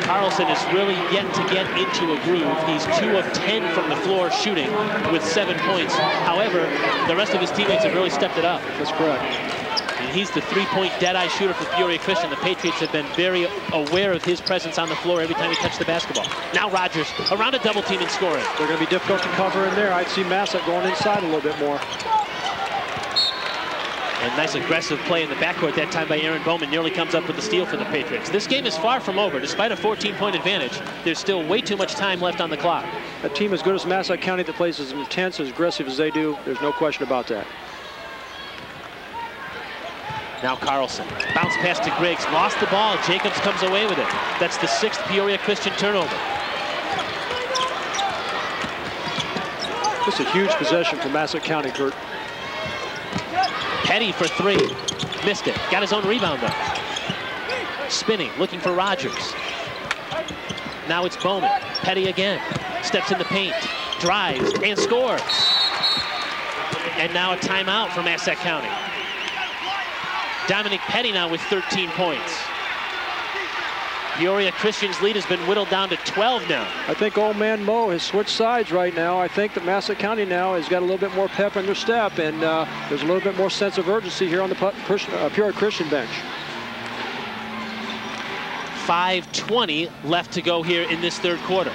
Carlson is really yet to get into a groove. He's 2 of 10 from the floor shooting with 7 points. However, the rest of his teammates have really stepped it up. That's correct. And he's the 3-point dead-eye shooter for Peoria Christian. The Patriots have been very aware of his presence on the floor every time he touched the basketball. Now Rogers around a double team and scoring. They're going to be difficult to cover in there. I'd see Massac going inside a little bit more. And nice aggressive play in the backcourt that time by Aaron Bowman. Nearly comes up with the steal for the Patriots. This game is far from over. Despite a 14-point advantage, there's still way too much time left on the clock. A team as good as Massac County that plays as intense, as aggressive as they do, there's no question about that. Now Carlson. Bounce pass to Griggs. Lost the ball. Jacobs comes away with it. That's the 6th Peoria Christian turnover. This is a huge possession for Massac County, Kurt. Petty for three. Missed it. Got his own rebound though. Spinning, looking for Rogers. Now it's Bowman. Petty again. Steps in the paint. Drives and scores. And now a timeout for Massac County. Dominic Petty now with 13 points. Peoria Christian's lead has been whittled down to 12 now. I think old man Mo has switched sides right now. I think that Massac County now has got a little bit more pep in their step, and there's a little bit more sense of urgency here on the Peoria Christian bench. 5:20 left to go here in this third quarter.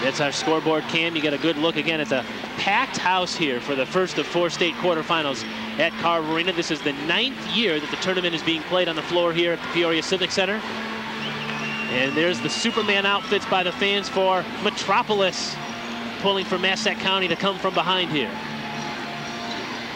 That's our scoreboard cam. You get a good look again at the packed house here for the first of 4 state quarterfinals at Carver Arena. This is the 9th year that the tournament is being played on the floor here at the Peoria Civic Center. And there's the Superman outfits by the fans for Metropolis, pulling for Massac County to come from behind here.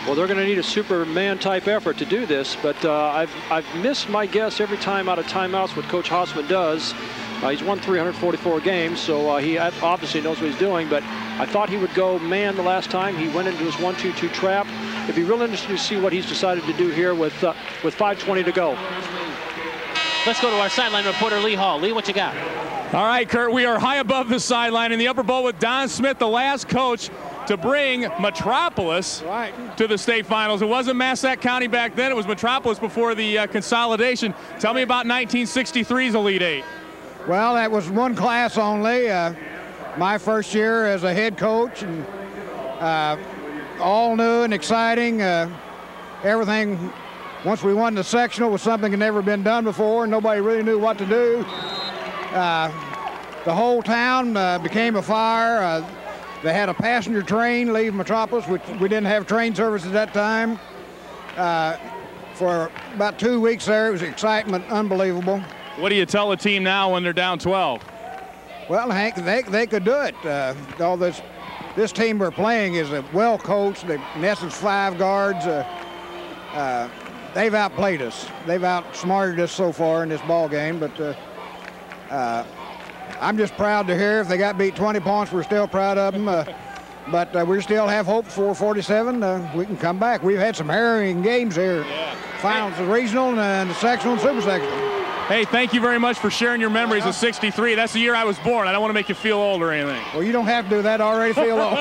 Well, they're going to need a Superman type effort to do this, but I've missed my guess every time out of timeouts what Coach Hausman does. He's won 344 games, so he obviously knows what he's doing, but I thought he would go man the last time. He went into his 1-2-2 trap. It'd be real interesting to see what he's decided to do here with 5:20 to go. Let's go to our sideline reporter, Lee Hall. Lee, what you got? All right, Kurt, we are high above the sideline in the upper bowl with Don Smith, the last coach to bring Metropolis to the state finals. It wasn't Massac County back then. It was Metropolis before the consolidation. Tell me about 1963's Elite Eight. Well, that was one class only. My first year as a head coach, and all new and exciting. Everything, once we won the sectional, was something that never been done before. Nobody really knew what to do. The whole town became a fire. They had a passenger train leave Metropolis, which we didn't have train service at that time. For about 2 weeks there, it was excitement unbelievable. What do you tell a team now when they're down 12? Well, Hank, they could do it. All this team we're playing is well coached. In essence, 5 guards. They've outplayed us. They've outsmarted us so far in this ball game. But I'm just proud to hear if they got beat 20 points, we're still proud of them. But we still have hope for 47. We can come back. We've had some harrowing games here. Yeah. Finals, the regional, and the sectional and super sectional. Hey, thank you very much for sharing your memories of '63. That's the year I was born. I don't want to make you feel old or anything. Well, you don't have to do that. I already feel old.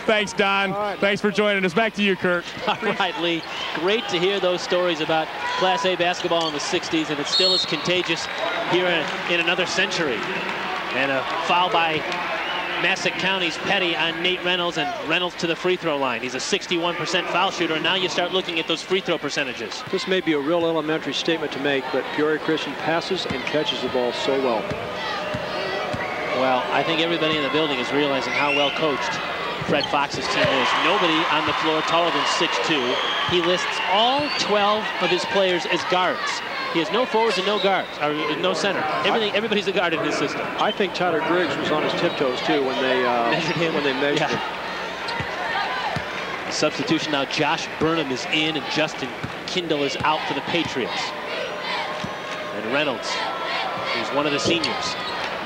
Thanks, Don. Right. Thanks for joining us. Back to you, Kurt. All right, Lee. Great to hear those stories about Class A basketball in the 60s, and it still is contagious here in another century. And a foul by Massac County's Petty on Nate Reynolds, and Reynolds to the free throw line. He's a 61% foul shooter, and now you start looking at those free throw percentages. This may be a real elementary statement to make, but Peoria Christian passes and catches the ball so well. Well, I think everybody in the building is realizing how well coached Fred Fox's team is. Nobody on the floor taller than 6'2". He lists all 12 of his players as guards. He has no forwards and no guards, or no center. Everybody's a guard in his system. I think Tyler Griggs was on his tiptoes too when they measured him. Yeah. Substitution now. Josh Burnham is in, and Justin Kindle is out for the Patriots. And Reynolds, who's one of the seniors,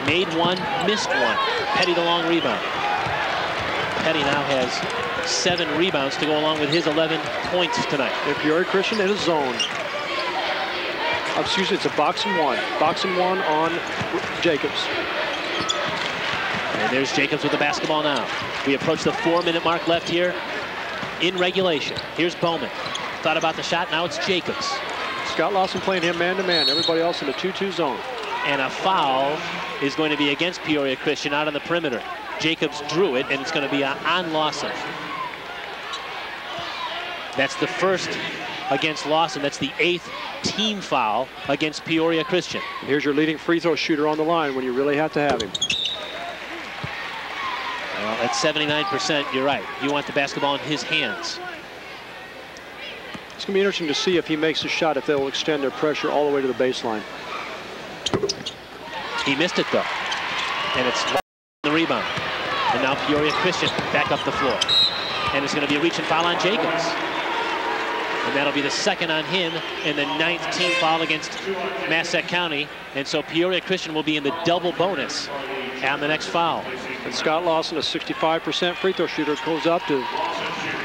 made one, missed one. Petty the long rebound. Petty now has 7 rebounds to go along with his 11 points tonight. If Peoria Christian in a zone. Excuse me, it's a box and one. Box and one on Jacobs. And there's Jacobs with the basketball now. We approach the 4-minute mark left here in regulation. Here's Bowman. Thought about the shot, now it's Jacobs. Scott Lawson playing him man-to-man. Everybody else in the 2-2 zone. And a foul is going to be against Peoria Christian out on the perimeter. Jacobs drew it, and it's going to be on Lawson. That's the first against Lawson. That's the 8th team foul against Peoria Christian. Here's your leading free throw shooter on the line when you really have to have him. Well, at 79%, you're right. You want the basketball in his hands. It's going to be interesting to see if he makes a shot, if they'll extend their pressure all the way to the baseline. He missed it, though. And it's the rebound. And now Peoria Christian back up the floor. And it's going to be a reach and foul on Jacobs. And that'll be the 2nd on him and the 9th team foul against Massac County. And so Peoria Christian will be in the double bonus on the next foul. And Scott Lawson, a 65% free throw shooter, goes up to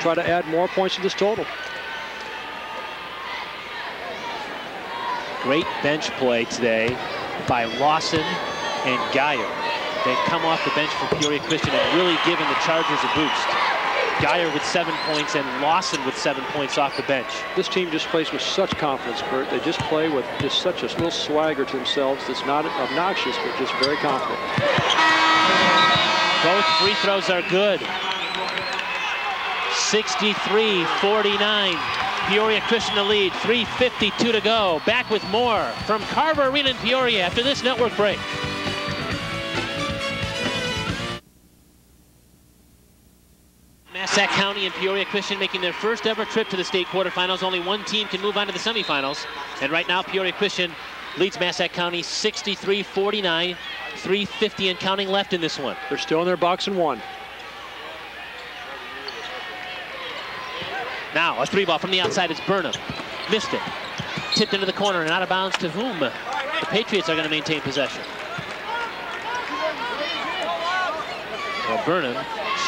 try to add more points to this total. Great bench play today by Lawson and Geyer. They've come off the bench for Peoria Christian and really given the Chargers a boost. Geyer with 7 points and Lawson with 7 points off the bench. This team just plays with such confidence, Kurt. They just play with just such a little swagger to themselves that's not obnoxious, but just very confident. Both free throws are good. 63-49. Peoria Christian the lead. 3:52 to go. Back with more from Carver Arena in Peoria after this network break. Massac County and Peoria Christian making their first ever trip to the state quarterfinals. Only one team can move on to the semifinals. And right now, Peoria Christian leads Massac County 63-49. 3:50 and counting left in this one. They're still in their box and one. Now a 3-ball from the outside. It's Burnham. Missed it. Tipped into the corner and out of bounds to whom? The Patriots are going to maintain possession. Well, Burnham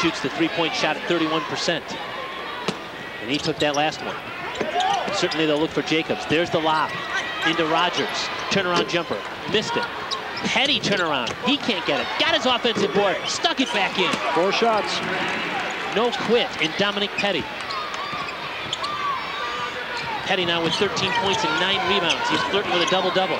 shoots the three-point shot at 31%. And he took that last one. Certainly they'll look for Jacobs. There's the lob into Rogers. Turnaround jumper. Missed it. Petty turnaround. He can't get it. Got his offensive board. Stuck it back in. 4 shots. No quit in Dominic Petty. Petty now with 13 points and 9 rebounds. He's flirting with a double-double.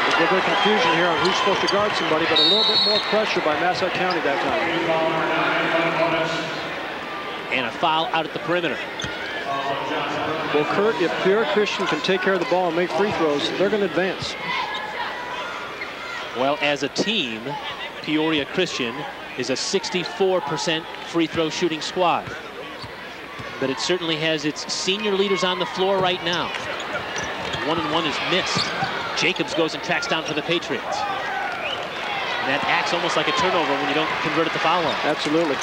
There's a little bit of confusion here on who's supposed to guard somebody, but a little bit more pressure by Massac County that time. And a foul out at the perimeter. Well, Kurt, if Peoria Christian can take care of the ball and make free throws, they're going to advance. Well, as a team, Peoria Christian is a 64% free throw shooting squad. But it certainly has its senior leaders on the floor right now. 1-and-1 is missed. Jacobs goes and tracks down for the Patriots. And that acts almost like a turnover when you don't convert at the foul line. Absolutely.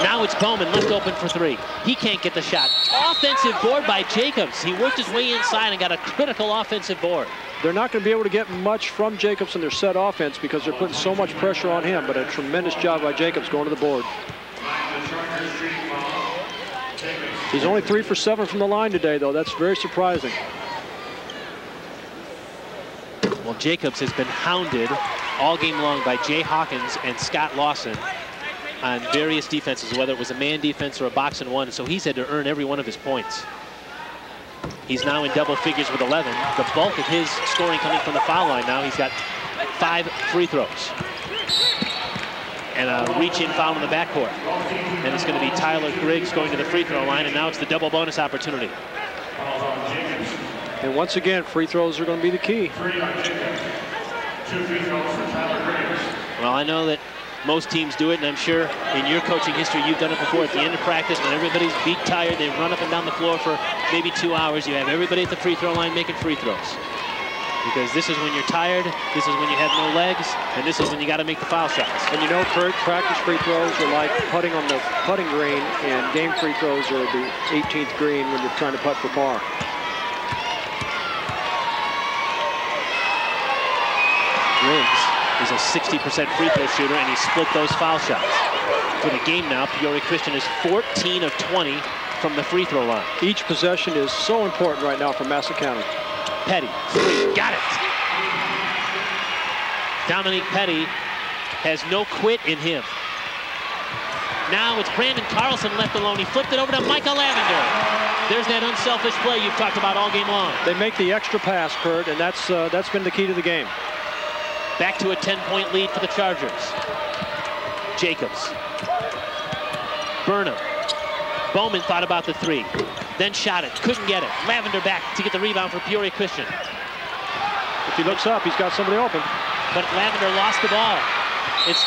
Now it's Bowman left open for 3. He can't get the shot. Offensive board by Jacobs. He worked his way inside and got a critical offensive board. They're not going to be able to get much from Jacobs in their set offense because they're putting so much pressure on him, but a tremendous job by Jacobs going to the board. He's only 3 for 7 from the line today, though. That's very surprising. Well, Jacobs has been hounded all game long by Jay Hawkins and Scott Lawson on various defenses, whether it was a man defense or a box and one, so he's had to earn every one of his points. He's now in double figures with 11. The bulk of his scoring coming from the foul line now. He's got 5 free throws. And a reach-in foul in the backcourt. And it's going to be Tyler Griggs going to the free throw line, and now it's the double bonus opportunity. And once again, free throws are going to be the key. Well, I know that most teams do it, and I'm sure in your coaching history you've done it before. At the end of practice, when everybody's beat tired, they run up and down the floor for maybe 2 hours. You have everybody at the free throw line making free throws. Because this is when you're tired, this is when you have no legs, and this is when you got to make the foul shots. And you know, Kurt, practice free throws are like putting on the putting green, and game free throws are the 18th green when you're trying to putt for par. Griggs is a 60% free throw shooter, and he split those foul shots. For the game now, Peoria Christian is 14 of 20 from the free throw line. Each possession is so important right now for Massac County. Petty, 3, got it. Dominic Petty has no quit in him. Now it's Brandon Carlson left alone. He flipped it over to Michael Lavender. There's that unselfish play you've talked about all game long. They make the extra pass, Kurt, and that's been the key to the game. Back to a 10-point lead for the Chargers. Jacobs. Burnham. Bowman thought about the 3. Then shot it. Couldn't get it. Lavender back to get the rebound for Peoria Christian. If he looks up, he's got somebody open. But Lavender lost the ball. It's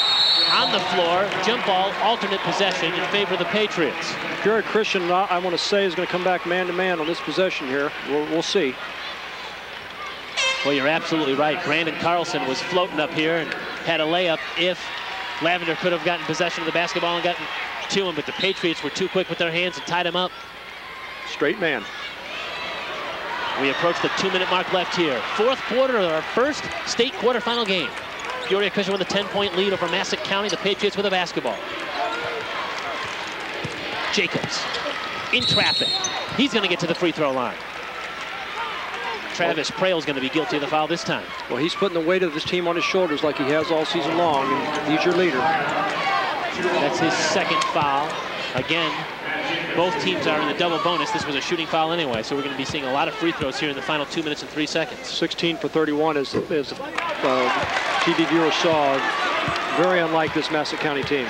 on the floor. Jump ball, alternate possession in favor of the Patriots. Peoria Christian, I want to say, is going to come back man-to-man on this possession here. We'll see. Well, you're absolutely right. Brandon Carlson was floating up here and had a layup if Lavender could have gotten possession of the basketball and gotten to him, but the Patriots were too quick with their hands and tied him up. Straight man. We approach the 2-minute mark left here. 4th quarter of our first state quarterfinal game. Peoria Christian with a 10-point lead over Massac County. The Patriots with a basketball. Jacobs in traffic. He's going to get to the free throw line. Travis Prail's going to be guilty of the foul this time. Well, he's putting the weight of this team on his shoulders like he has all season long, and he's your leader. That's his second foul. Again, both teams are in the double bonus. This was a shooting foul anyway, so we're going to be seeing a lot of free throws here in the final 2 minutes and 3 seconds. 16 for 31 as TV viewers saw. Very unlike this Massac County team.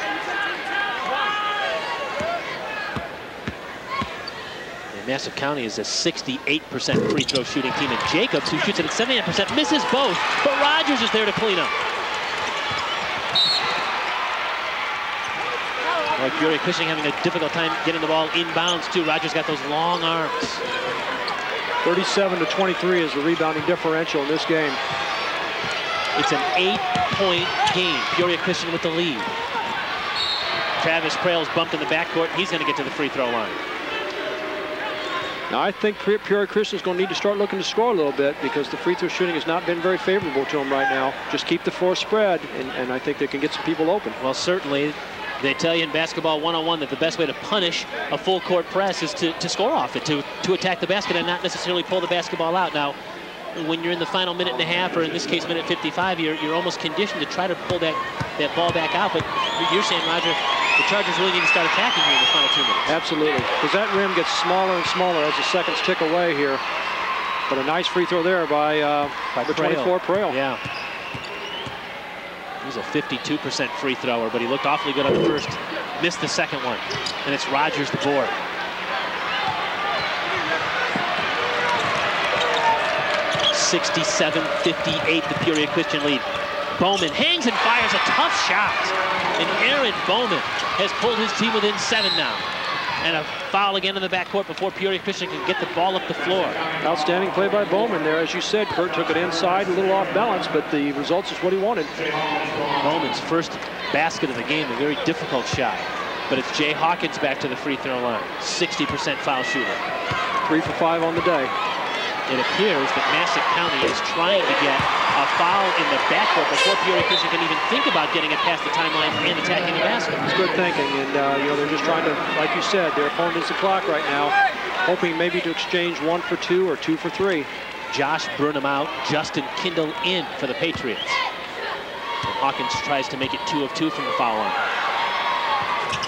Massac County is a 68% free throw shooting team, and Jacobs, who shoots it at 79%, misses both, but Rogers is there to clean up. Well, Peoria Christian having a difficult time getting the ball inbounds too. Rogers got those long arms. 37-23 is the rebounding differential in this game. It's an 8-point game. Peoria Christian with the lead. Travis Prail's bumped in the backcourt. He's going to get to the free throw line. Now, I think Peoria Christian is going to need to start looking to score a little bit because the free throw shooting has not been very favorable to them right now. Just keep the floor spread, and I think they can get some people open. Well, certainly. They tell you in basketball 101 that the best way to punish a full court press is to score off it, to attack the basket and not necessarily pull the basketball out. Now, when you're in the final minute and a half, or in this case, minute 55, you're almost conditioned to try to pull that ball back out. But you're saying, Roger, the Chargers really need to start attacking here in the final 2 minutes. Absolutely, because that rim gets smaller and smaller as the seconds tick away here. But a nice free throw there by the 24 Prail. Yeah. He's a 52% free thrower, but he looked awfully good on the first. Missed the second one, and it's Rogers the board. (67-58) the Peoria Christian lead. Bowman hangs and fires a tough shot, and Aaron Bowman has pulled his team within 7 now. And a foul again in the backcourt before Peoria Christian can get the ball up the floor. Outstanding play by Bowman there. As you said, Kurt took it inside, a little off balance, but the results is what he wanted. Bowman's first basket of the game, a very difficult shot. But it's Jay Hawkins back to the free throw line. 60% foul shooter. 3 for 5 on the day. It appears that Massac County is trying to get a foul in the backcourt before Peoria Christian can even think about getting it past the timeline and attacking the basket. It's good thinking, and you know, they're just trying to, like you said, their opponent is the clock right now, hoping maybe to exchange 1 for 2 or 2 for 3. Josh Burnham out, Justin Kindle in for the Patriots. And Hawkins tries to make it 2 of 2 from the foul line.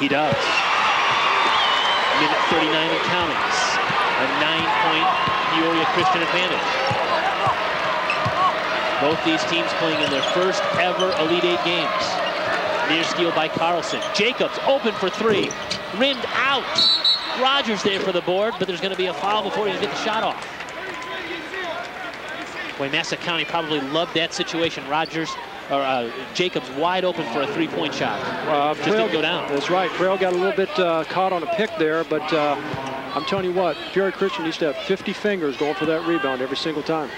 He does. Minute 39 and counting. A 9-point Peoria Christian advantage. Both these teams playing in their first ever Elite 8 games. Near steal by Carlson. Jacobs open for 3. Rimmed out. Rogers there for the board, but there's going to be a foul before he can get the shot off. Boy, Massac County probably loved that situation. Jacobs wide open for a 3-point shot. Just didn't go down. That's right. Prail got a little bit caught on a pick there, but I'm telling you what, Peoria Christian needs to have 50 fingers going for that rebound every single time.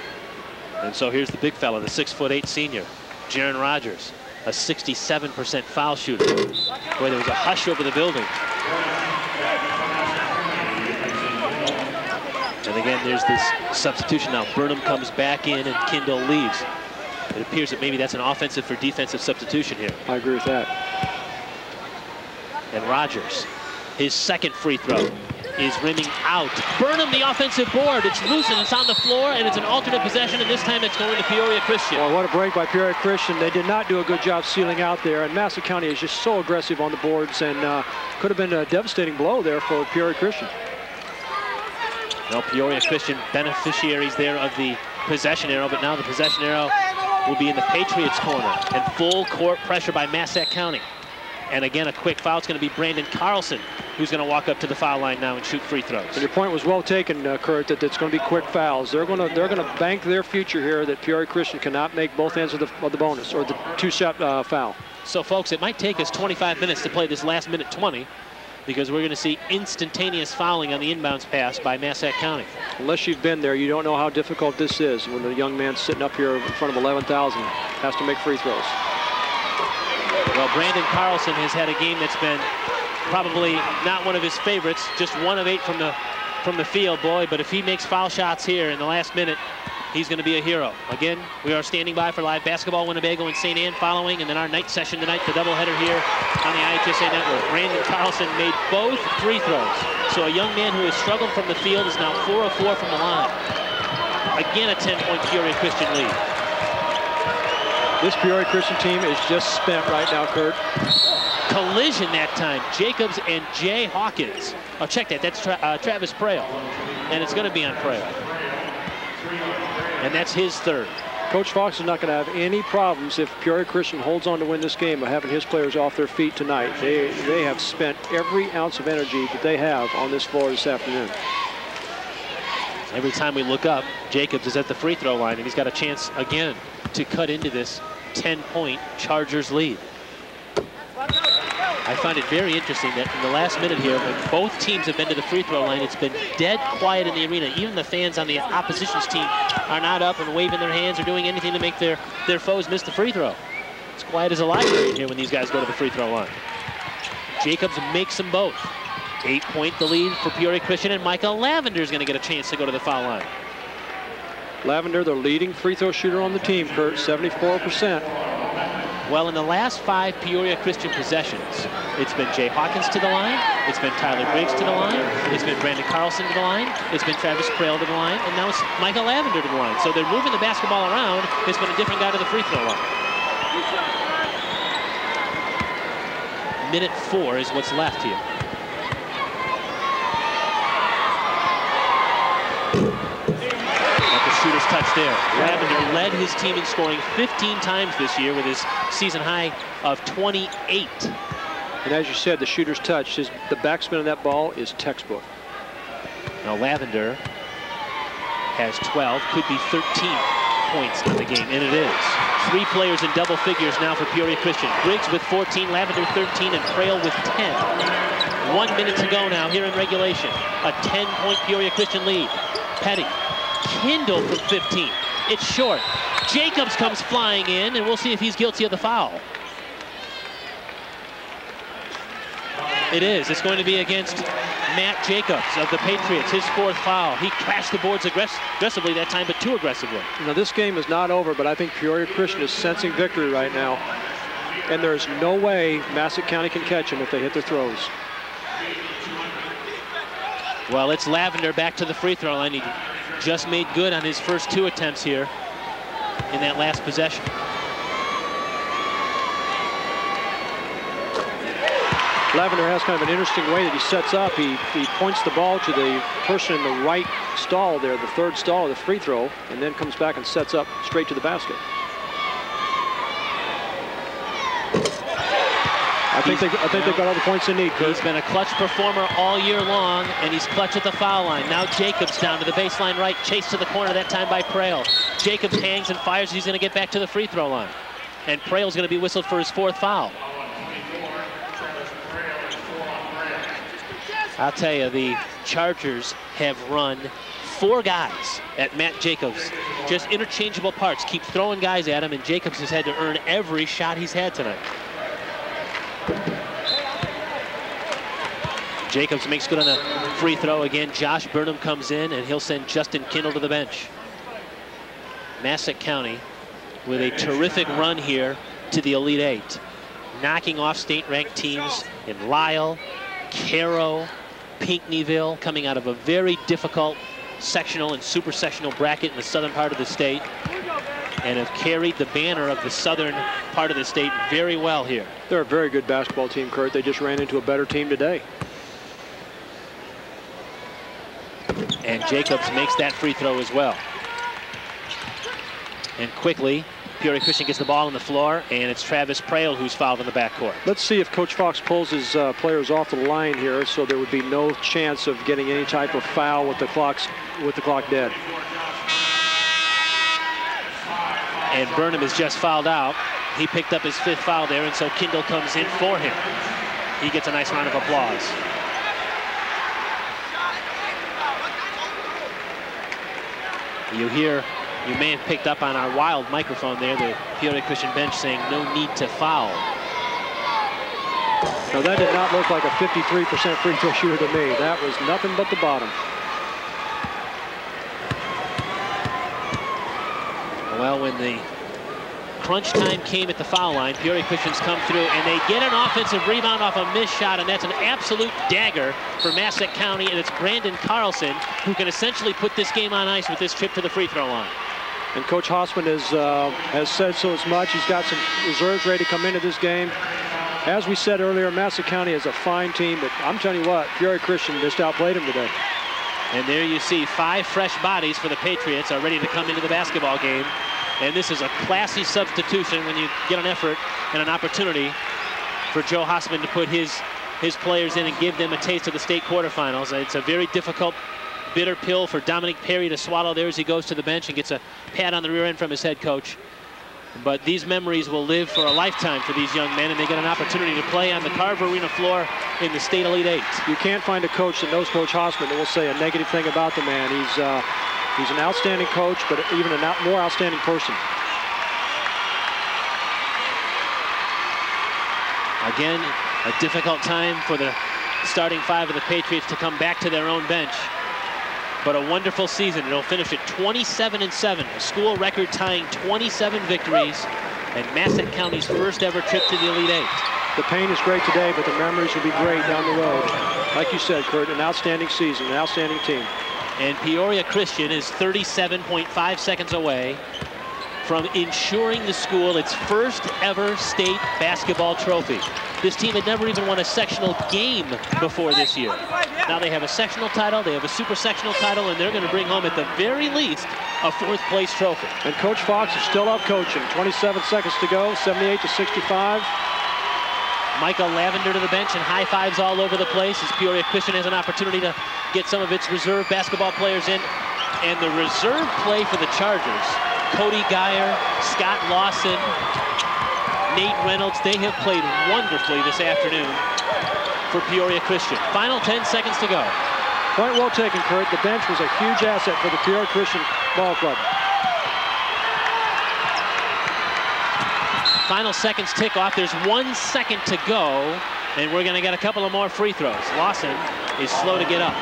And so here's the big fella, the 6'8" senior, Jaron Rogers, a 67% foul shooter. Boy, there was a hush over the building. And again, there's this substitution now. Burnham comes back in and Kindle leaves. It appears that maybe that's an offensive for defensive substitution here. I agree with that. And Rogers, his second free throw is rimming out. Burnham, the offensive board. It's loose and it's on the floor, and it's an alternate possession, and this time it's going to Peoria Christian. Well, what a break by Peoria Christian. They did not do a good job sealing out there, and Massac County is just so aggressive on the boards, and could have been a devastating blow there for Peoria Christian. Well, Peoria Christian beneficiaries there of the possession arrow, but now the possession arrow will be in the Patriots' corner, and full court pressure by Massac County. And again, a quick foul. It's going to be Brandon Carlson, who's going to walk up to the foul line now and shoot free throws. And your point was well taken, Kurt, that it's going to be quick fouls. They're going to bank their future here that Peoria Christian cannot make both ends of the bonus or the 2-shot foul. So, folks, it might take us 25 minutes to play this last minute 20 because we're going to see instantaneous fouling on the inbounds pass by Massac County. Unless you've been there, you don't know how difficult this is when the young man sitting up here in front of 11,000 has to make free throws. Well, Brandon Carlson has had a game that's been probably not one of his favorites, just 1 of 8 from the field, boy. But if he makes foul shots here in the last minute, he's going to be a hero. Again, we are standing by for live basketball Winnebago and St. Anne following, and then our night session tonight, the doubleheader here on the IHSA network. Brandon Carlson made both free throws. So a young man who has struggled from the field is now 4 of 4 from the line. Again, a 10-point Peoria Christian lead. This Peoria Christian team is just spent right now, Kurt. Collision that time. Jacobs and Jay Hawkins. Oh, check that. That's Travis Prail. And it's going to be on Prail. And that's his third. Coach Fox is not going to have any problems if Peoria Christian holds on to win this game by having his players off their feet tonight. They have spent every ounce of energy that they have on this floor this afternoon. Every time we look up, Jacobs is at the free throw line, and he's got a chance again to cut into this 10-point Chargers lead. I find it very interesting that in the last minute here, when both teams have been to the free throw line, it's been dead quiet in the arena. Even the fans on the opposition's team are not up and waving their hands or doing anything to make their foes miss the free throw. It's quiet as a library here when these guys go to the free throw line. Jacobs makes them both. 8-point the lead for Peoria Christian, and Micah Lavender is going to get a chance to go to the foul line. Lavender, the leading free throw shooter on the team, Kurt, 74%. Well, in the last 5 Peoria Christian possessions, it's been Jay Hawkins to the line, it's been Tyler Briggs to the line, it's been Brandon Carlson to the line, it's been Travis Prail to the line, and now it's Michael Lavender to the line. So they're moving the basketball around. It's been a different guy to the free throw line. Minute 4 is what's left here. Shooter's touch there. Lavender led his team in scoring 15 times this year with his season high of 28. And as you said, the shooter's touch, the backspin on that ball is textbook. Now Lavender has 12, could be 13 points in the game, and it is. 3 players in double figures now for Peoria Christian. Briggs with 14, Lavender 13, and Prail with 10. 1 minute to go now here in regulation. A 10-point Peoria Christian lead. Petty. Kindle from 15. It's short. Jacobs comes flying in, and we'll see if he's guilty of the foul. It is. It's going to be against Matt Jacobs of the Patriots, his 4th foul. He crashed the boards aggressively that time, but too aggressively. Now, this game is not over, but I think Peoria Christian is sensing victory right now. And there's no way Massac County can catch him if they hit their throws. Well, it's Lavender back to the free throw line. He just made good on his first 2 attempts here in that last possession. Lavender has kind of an interesting way that he sets up. He points the ball to the person in the right stall there, the 3rd stall of the free throw, and then comes back and sets up straight to the basket. I think they've got all the points they need, Kurt. He's been a clutch performer all year long, and he's clutch at the foul line. Now Jacobs down to the baseline right, chased to the corner, that time by Prail. Jacobs hangs and fires. He's going to get back to the free throw line. And Prail's going to be whistled for his 4th foul. I'll tell you, the Chargers have run 4 guys at Matt Jacobs. Just interchangeable parts. Keep throwing guys at him, and Jacobs has had to earn every shot he's had tonight. Jacobs makes good on the free throw again. Josh Burnham comes in, and he'll send Justin Kindle to the bench. Massac County with a terrific run here to the Elite 8. Knocking off state-ranked teams in Lyle, Caro, Pinckneyville, coming out of a very difficult sectional and super sectional bracket in the southern part of the state, and have carried the banner of the southern part of the state very well here. They're a very good basketball team, Kurt. They just ran into a better team today. And Jacobs makes that free throw as well. And quickly, Peoria Christian gets the ball on the floor, and it's Travis Prail who's fouled in the backcourt. Let's see if Coach Fox pulls his players off the line here, so there would be no chance of getting any type of foul with the clock dead. And Burnham is just fouled out. He picked up his 5th foul there, and so Kindle comes in for him. He gets a nice round of applause. You may have picked up on our wild microphone there, the Peoria Christian bench saying no need to foul. Now that did not look like a 53% free throw shooter to me. That was nothing but the bottom. Well, when the crunch time came at the foul line, Peoria Christian's come through, and they get an offensive rebound off a missed shot, and that's an absolute dagger for Massac County, and it's Brandon Carlson who can essentially put this game on ice with this trip to the free throw line. And Coach Hossman has said so as much. He's got some reserves ready to come into this game. As we said earlier, Massac County is a fine team, but I'm telling you what, Peoria Christian just outplayed them today. And there you see 5 fresh bodies for the Patriots are ready to come into the basketball game. And this is a classy substitution when you get an effort and an opportunity for Joe Hossman to put his players in and give them a taste of the state quarterfinals. It's a very difficult, bitter pill for Dominic Perry to swallow there as he goes to the bench and gets a pat on the rear end from his head coach. But these memories will live for a lifetime for these young men, and they get an opportunity to play on the Carver Arena floor in the State Elite Eight. You can't find a coach that knows Coach Hossman that will say a negative thing about the man. He's an outstanding coach, but even a more outstanding person. Again, a difficult time for the starting 5 of the Patriots to come back to their own bench. But a wonderful season. It'll finish at 27-7, a school record tying 27 victories, and Massac County's first ever trip to the Elite Eight. The pain is great today, but the memories will be great down the road. Like you said, Kurt, an outstanding season, an outstanding team. And Peoria Christian is 37.5 seconds away from ensuring the school its first ever state basketball trophy. This team had never even won a sectional game before this year. Now they have a sectional title, they have a super sectional title, and they're going to bring home at the very least a 4th place trophy. And Coach Fox is still out coaching. 27 seconds to go, 78-65. Michael Lavender to the bench, and high fives all over the place as Peoria Christian has an opportunity to get some of its reserve basketball players in. And the reserve play for the Chargers, Cody Geyer, Scott Lawson, Nate Reynolds, they have played wonderfully this afternoon for Peoria Christian. Final 10 seconds to go. Point well taken, Kurt. The bench was a huge asset for the Peoria Christian Ball Club. Final seconds tick off. There's 1 second to go, and we're going to get a couple of more free throws. Lawson is slow to get up.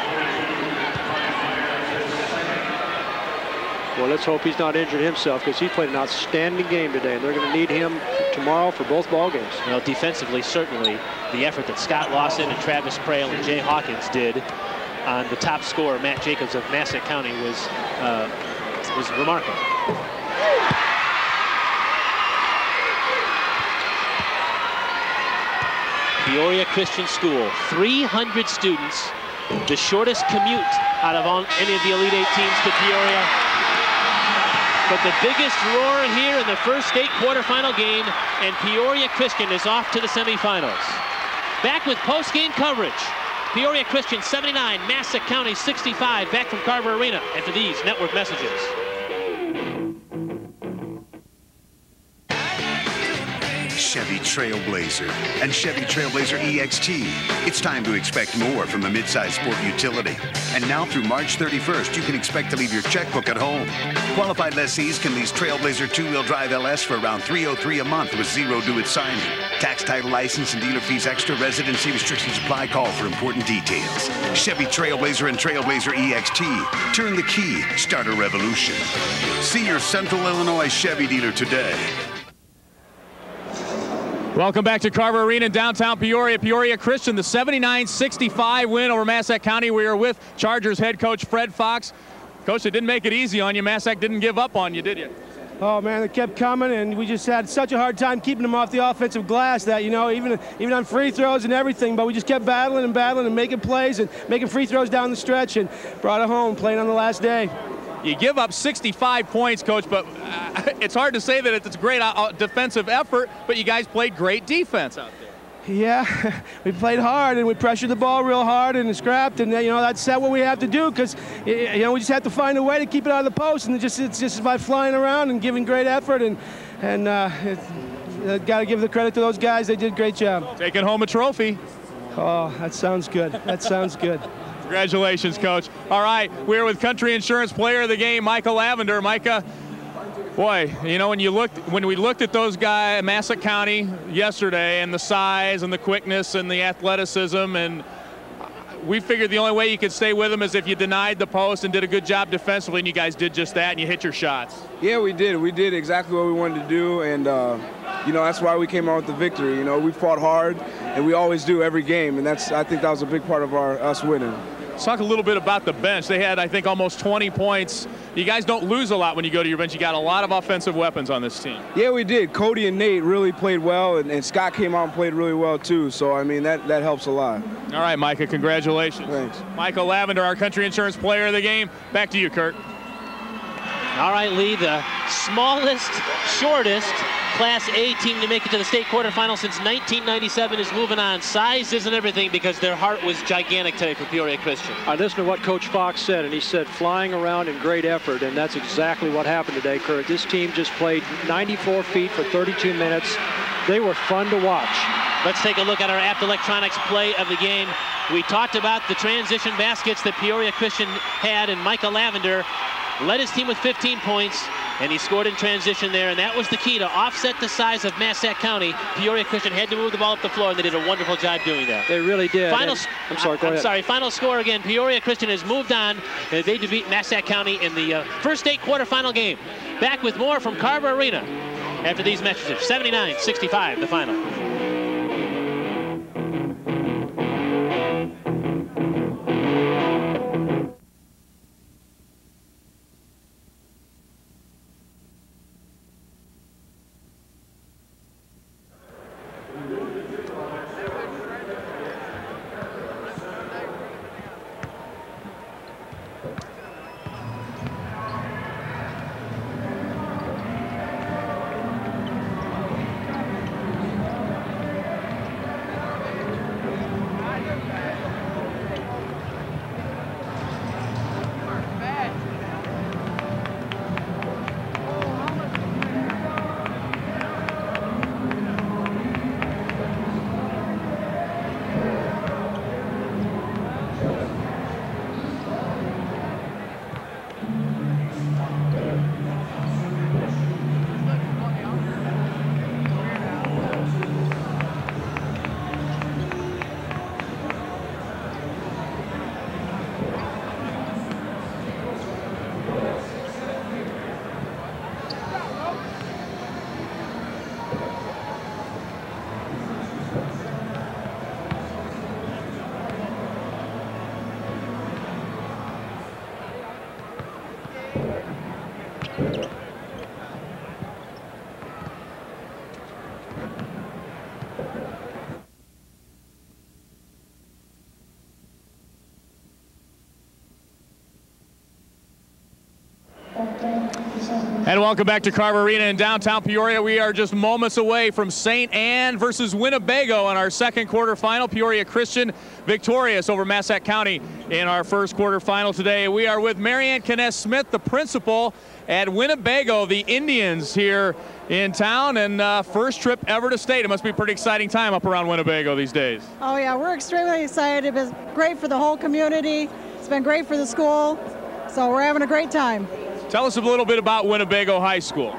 Well, let's hope he's not injured himself, because he played an outstanding game today, and they're going to need him tomorrow for both ball games. Well, defensively, certainly, the effort that Scott Lawson and Travis Prail and Jay Hawkins did on the top scorer, Matt Jacobs of Massac County, was remarkable. Peoria Christian School, 300 students, the shortest commute out of any of the Elite Eight teams to Peoria. But the biggest roar here in the first state quarterfinal game, and Peoria Christian is off to the semifinals. Back with post-game coverage. Peoria Christian 79, Massac County 65, back from Carver Arena after these network messages. Chevy Trailblazer and Chevy Trailblazer EXT. It's time to expect more from the midsize sport utility. And now through March 31st, you can expect to leave your checkbook at home. Qualified lessees can lease Trailblazer 2-wheel drive LS for around $303 a month with zero due at signing. Tax, title, license, and dealer fees extra. Residency restrictions apply. Call for important details. Chevy Trailblazer and Trailblazer EXT. Turn the key. Start a revolution. See your Central Illinois Chevy dealer today. Welcome back to Carver Arena in downtown Peoria. Peoria Christian, the 79-65 win over Massac County. We are with Chargers head coach Fred Fox. Coach, it didn't make it easy on you. Massac didn't give up on you, did you? Oh, man, they kept coming, and we just had such a hard time keeping them off the offensive glass that, you know, even on free throws and everything, but we just kept battling and making plays and making free throws down the stretch and brought it home, playing on the last day. You give up 65 points, Coach, but it's hard to say that it's a great defensive effort, but you guys played great defense out there. Yeah, we played hard, and we pressured the ball real hard and scrapped, and, you know, that's what we have to do, because, you know, we just have to find a way to keep it out of the post, and it's just by flying around and giving great effort, and got to give the credit to those guys. They did a great job. Taking home a trophy. Oh, that sounds good. That sounds good. Congratulations, Coach. All right, we're with Country Insurance Player of the Game, Micah Lavender. Micah, boy, you know, when we looked at those guys, Massac County yesterday, and the size and the quickness and the athleticism, and we figured the only way you could stay with them is if you denied the post and did a good job defensively, and you guys did just that, and you hit your shots. Yeah, we did. We did exactly what we wanted to do, and you know, that's why we came out with the victory. You know, we fought hard, and we always do every game, and I think that was a big part of us winning. Let's talk a little bit about the bench. They had, I think, almost 20 points. You guys don't lose a lot when you go to your bench. You got a lot of offensive weapons on this team. Yeah, we did. Cody and Nate really played well, and Scott came out and played really well, too. So, I mean, that helps a lot. All right, Micah, congratulations. Thanks. Micah Lavender, our country insurance player of the game. Back to you, Kurt. All right, Lee, the smallest, shortest Class A team to make it to the state quarterfinals since 1997 is moving on. Size isn't everything because their heart was gigantic today for Peoria Christian. I listened to what Coach Fox said, and he said flying around in great effort, and that's exactly what happened today, Kurt. This team just played 94 feet for 32 minutes. They were fun to watch. Let's take a look at our Apt Electronics play of the game. We talked about the transition baskets that Peoria Christian had, and Micah Lavender led his team with 15 points, and he scored in transition there, and that was the key to offset the size of Massac County. Peoria Christian had to move the ball up the floor, and they did a wonderful job doing that. They really did. I'm sorry, go ahead. I'm sorry, final score again. Peoria Christian has moved on. They defeat Massac County in the first state quarterfinal game. Back with more from Carver Arena after these messages. 79-65, the final. And welcome back to Carver Arena in downtown Peoria. We are just moments away from St. Anne versus Winnebago in our second quarterfinal. Peoria Christian victorious over Massac County in our first quarterfinal today. We are with Marianne Kness-Smith, the principal at Winnebago, the Indians here in town, and first trip ever to state. It must be a pretty exciting time up around Winnebago these days. Oh yeah, we're extremely excited. It was great for the whole community. It's been great for the school, so we're having a great time. Tell us a little bit about Winnebago High School.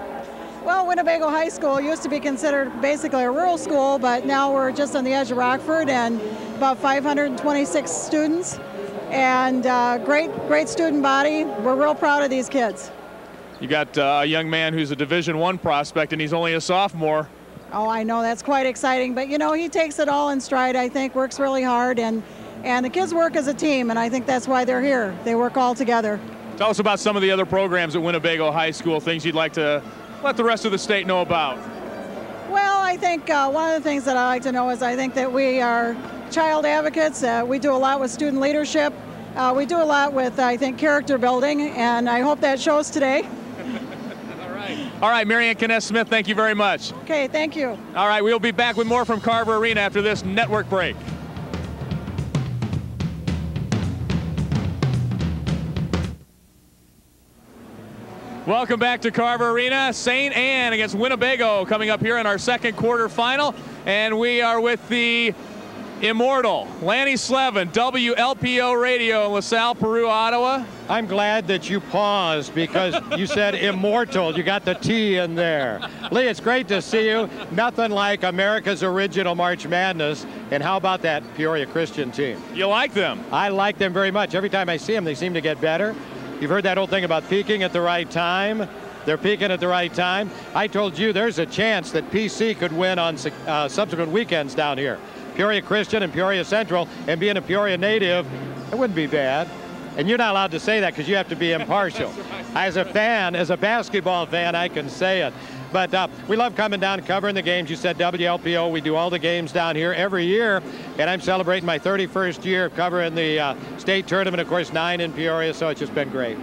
Well, Winnebago High School used to be considered basically a rural school, but now we're just on the edge of Rockford, and about 526 students, and great student body. We're real proud of these kids. You got a young man who's a Division I prospect, and he's only a sophomore. Oh, I know, that's quite exciting, but you know, he takes it all in stride, I think, works really hard, and the kids work as a team, and I think that's why they're here. They work all together. Tell us about some of the other programs at Winnebago High School, things you'd like to let the rest of the state know about. Well, I think one of the things that I like to know is I think that we are child advocates. We do a lot with student leadership. We do a lot with, I think, character building, and I hope that shows today. All right, Marianne Kness-Smith, thank you very much. Okay, thank you. All right, we'll be back with more from Carver Arena after this network break. Welcome back to Carver Arena. St. Anne against Winnebago coming up here in our second quarterfinal. And we are with the Immortal, Lanny Slevin, WLPO Radio in LaSalle, Peru, Ottawa. I'm glad that you paused because you said immortal. You got the T in there. Lee, it's great to see you. Nothing like America's original March Madness. And how about that Peoria Christian team? You like them? I like them very much. Every time I see them, they seem to get better. You've heard that old thing about peaking at the right time. They're peaking at the right time. I told you there's a chance that PC could win on subsequent weekends down here. Peoria Christian and Peoria Central, and being a Peoria native, it wouldn't be bad. And you're not allowed to say that because you have to be impartial. As a fan, as a basketball fan, I can say it. But we love coming down and covering the games. You said WLPO, we do all the games down here every year, and I'm celebrating my 31st year covering the state tournament, of course, 9 in Peoria, so it's just been great.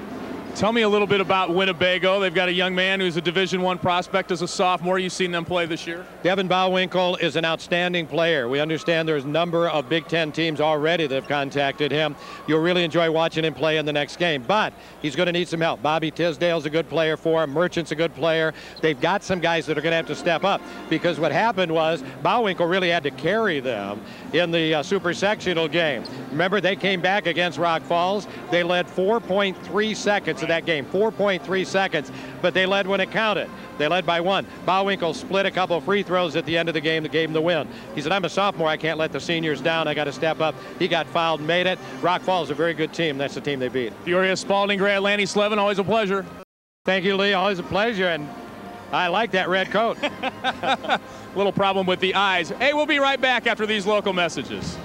Tell me a little bit about Winnebago. They've got a young man who's a Division I prospect as a sophomore. You've seen them play this year? Devin Bowwinkle is an outstanding player. We understand there's a number of Big Ten teams already that have contacted him. You'll really enjoy watching him play in the next game, but he's going to need some help. Bobby Tisdale's a good player for him. Merchant's a good player. They've got some guys that are going to have to step up because what happened was Bowwinkle really had to carry them in the super sectional game. Remember, they came back against Rock Falls. They led 4.3 seconds of that game, 4.3 seconds, but they led when it counted. They led by 1. Bowwinkle split a couple of free throws at the end of the game that gave him the win. He said, I'm a sophomore, I can't let the seniors down, I got to step up. He got fouled and made it. Rock Falls is a very good team. That's the team they beat. Peoria Spalding grad Lanny Slevin, always a pleasure. Thank you, Lee, always a pleasure, and I like that red coat. Little problem with the eyes. Hey, we'll be right back after these local messages.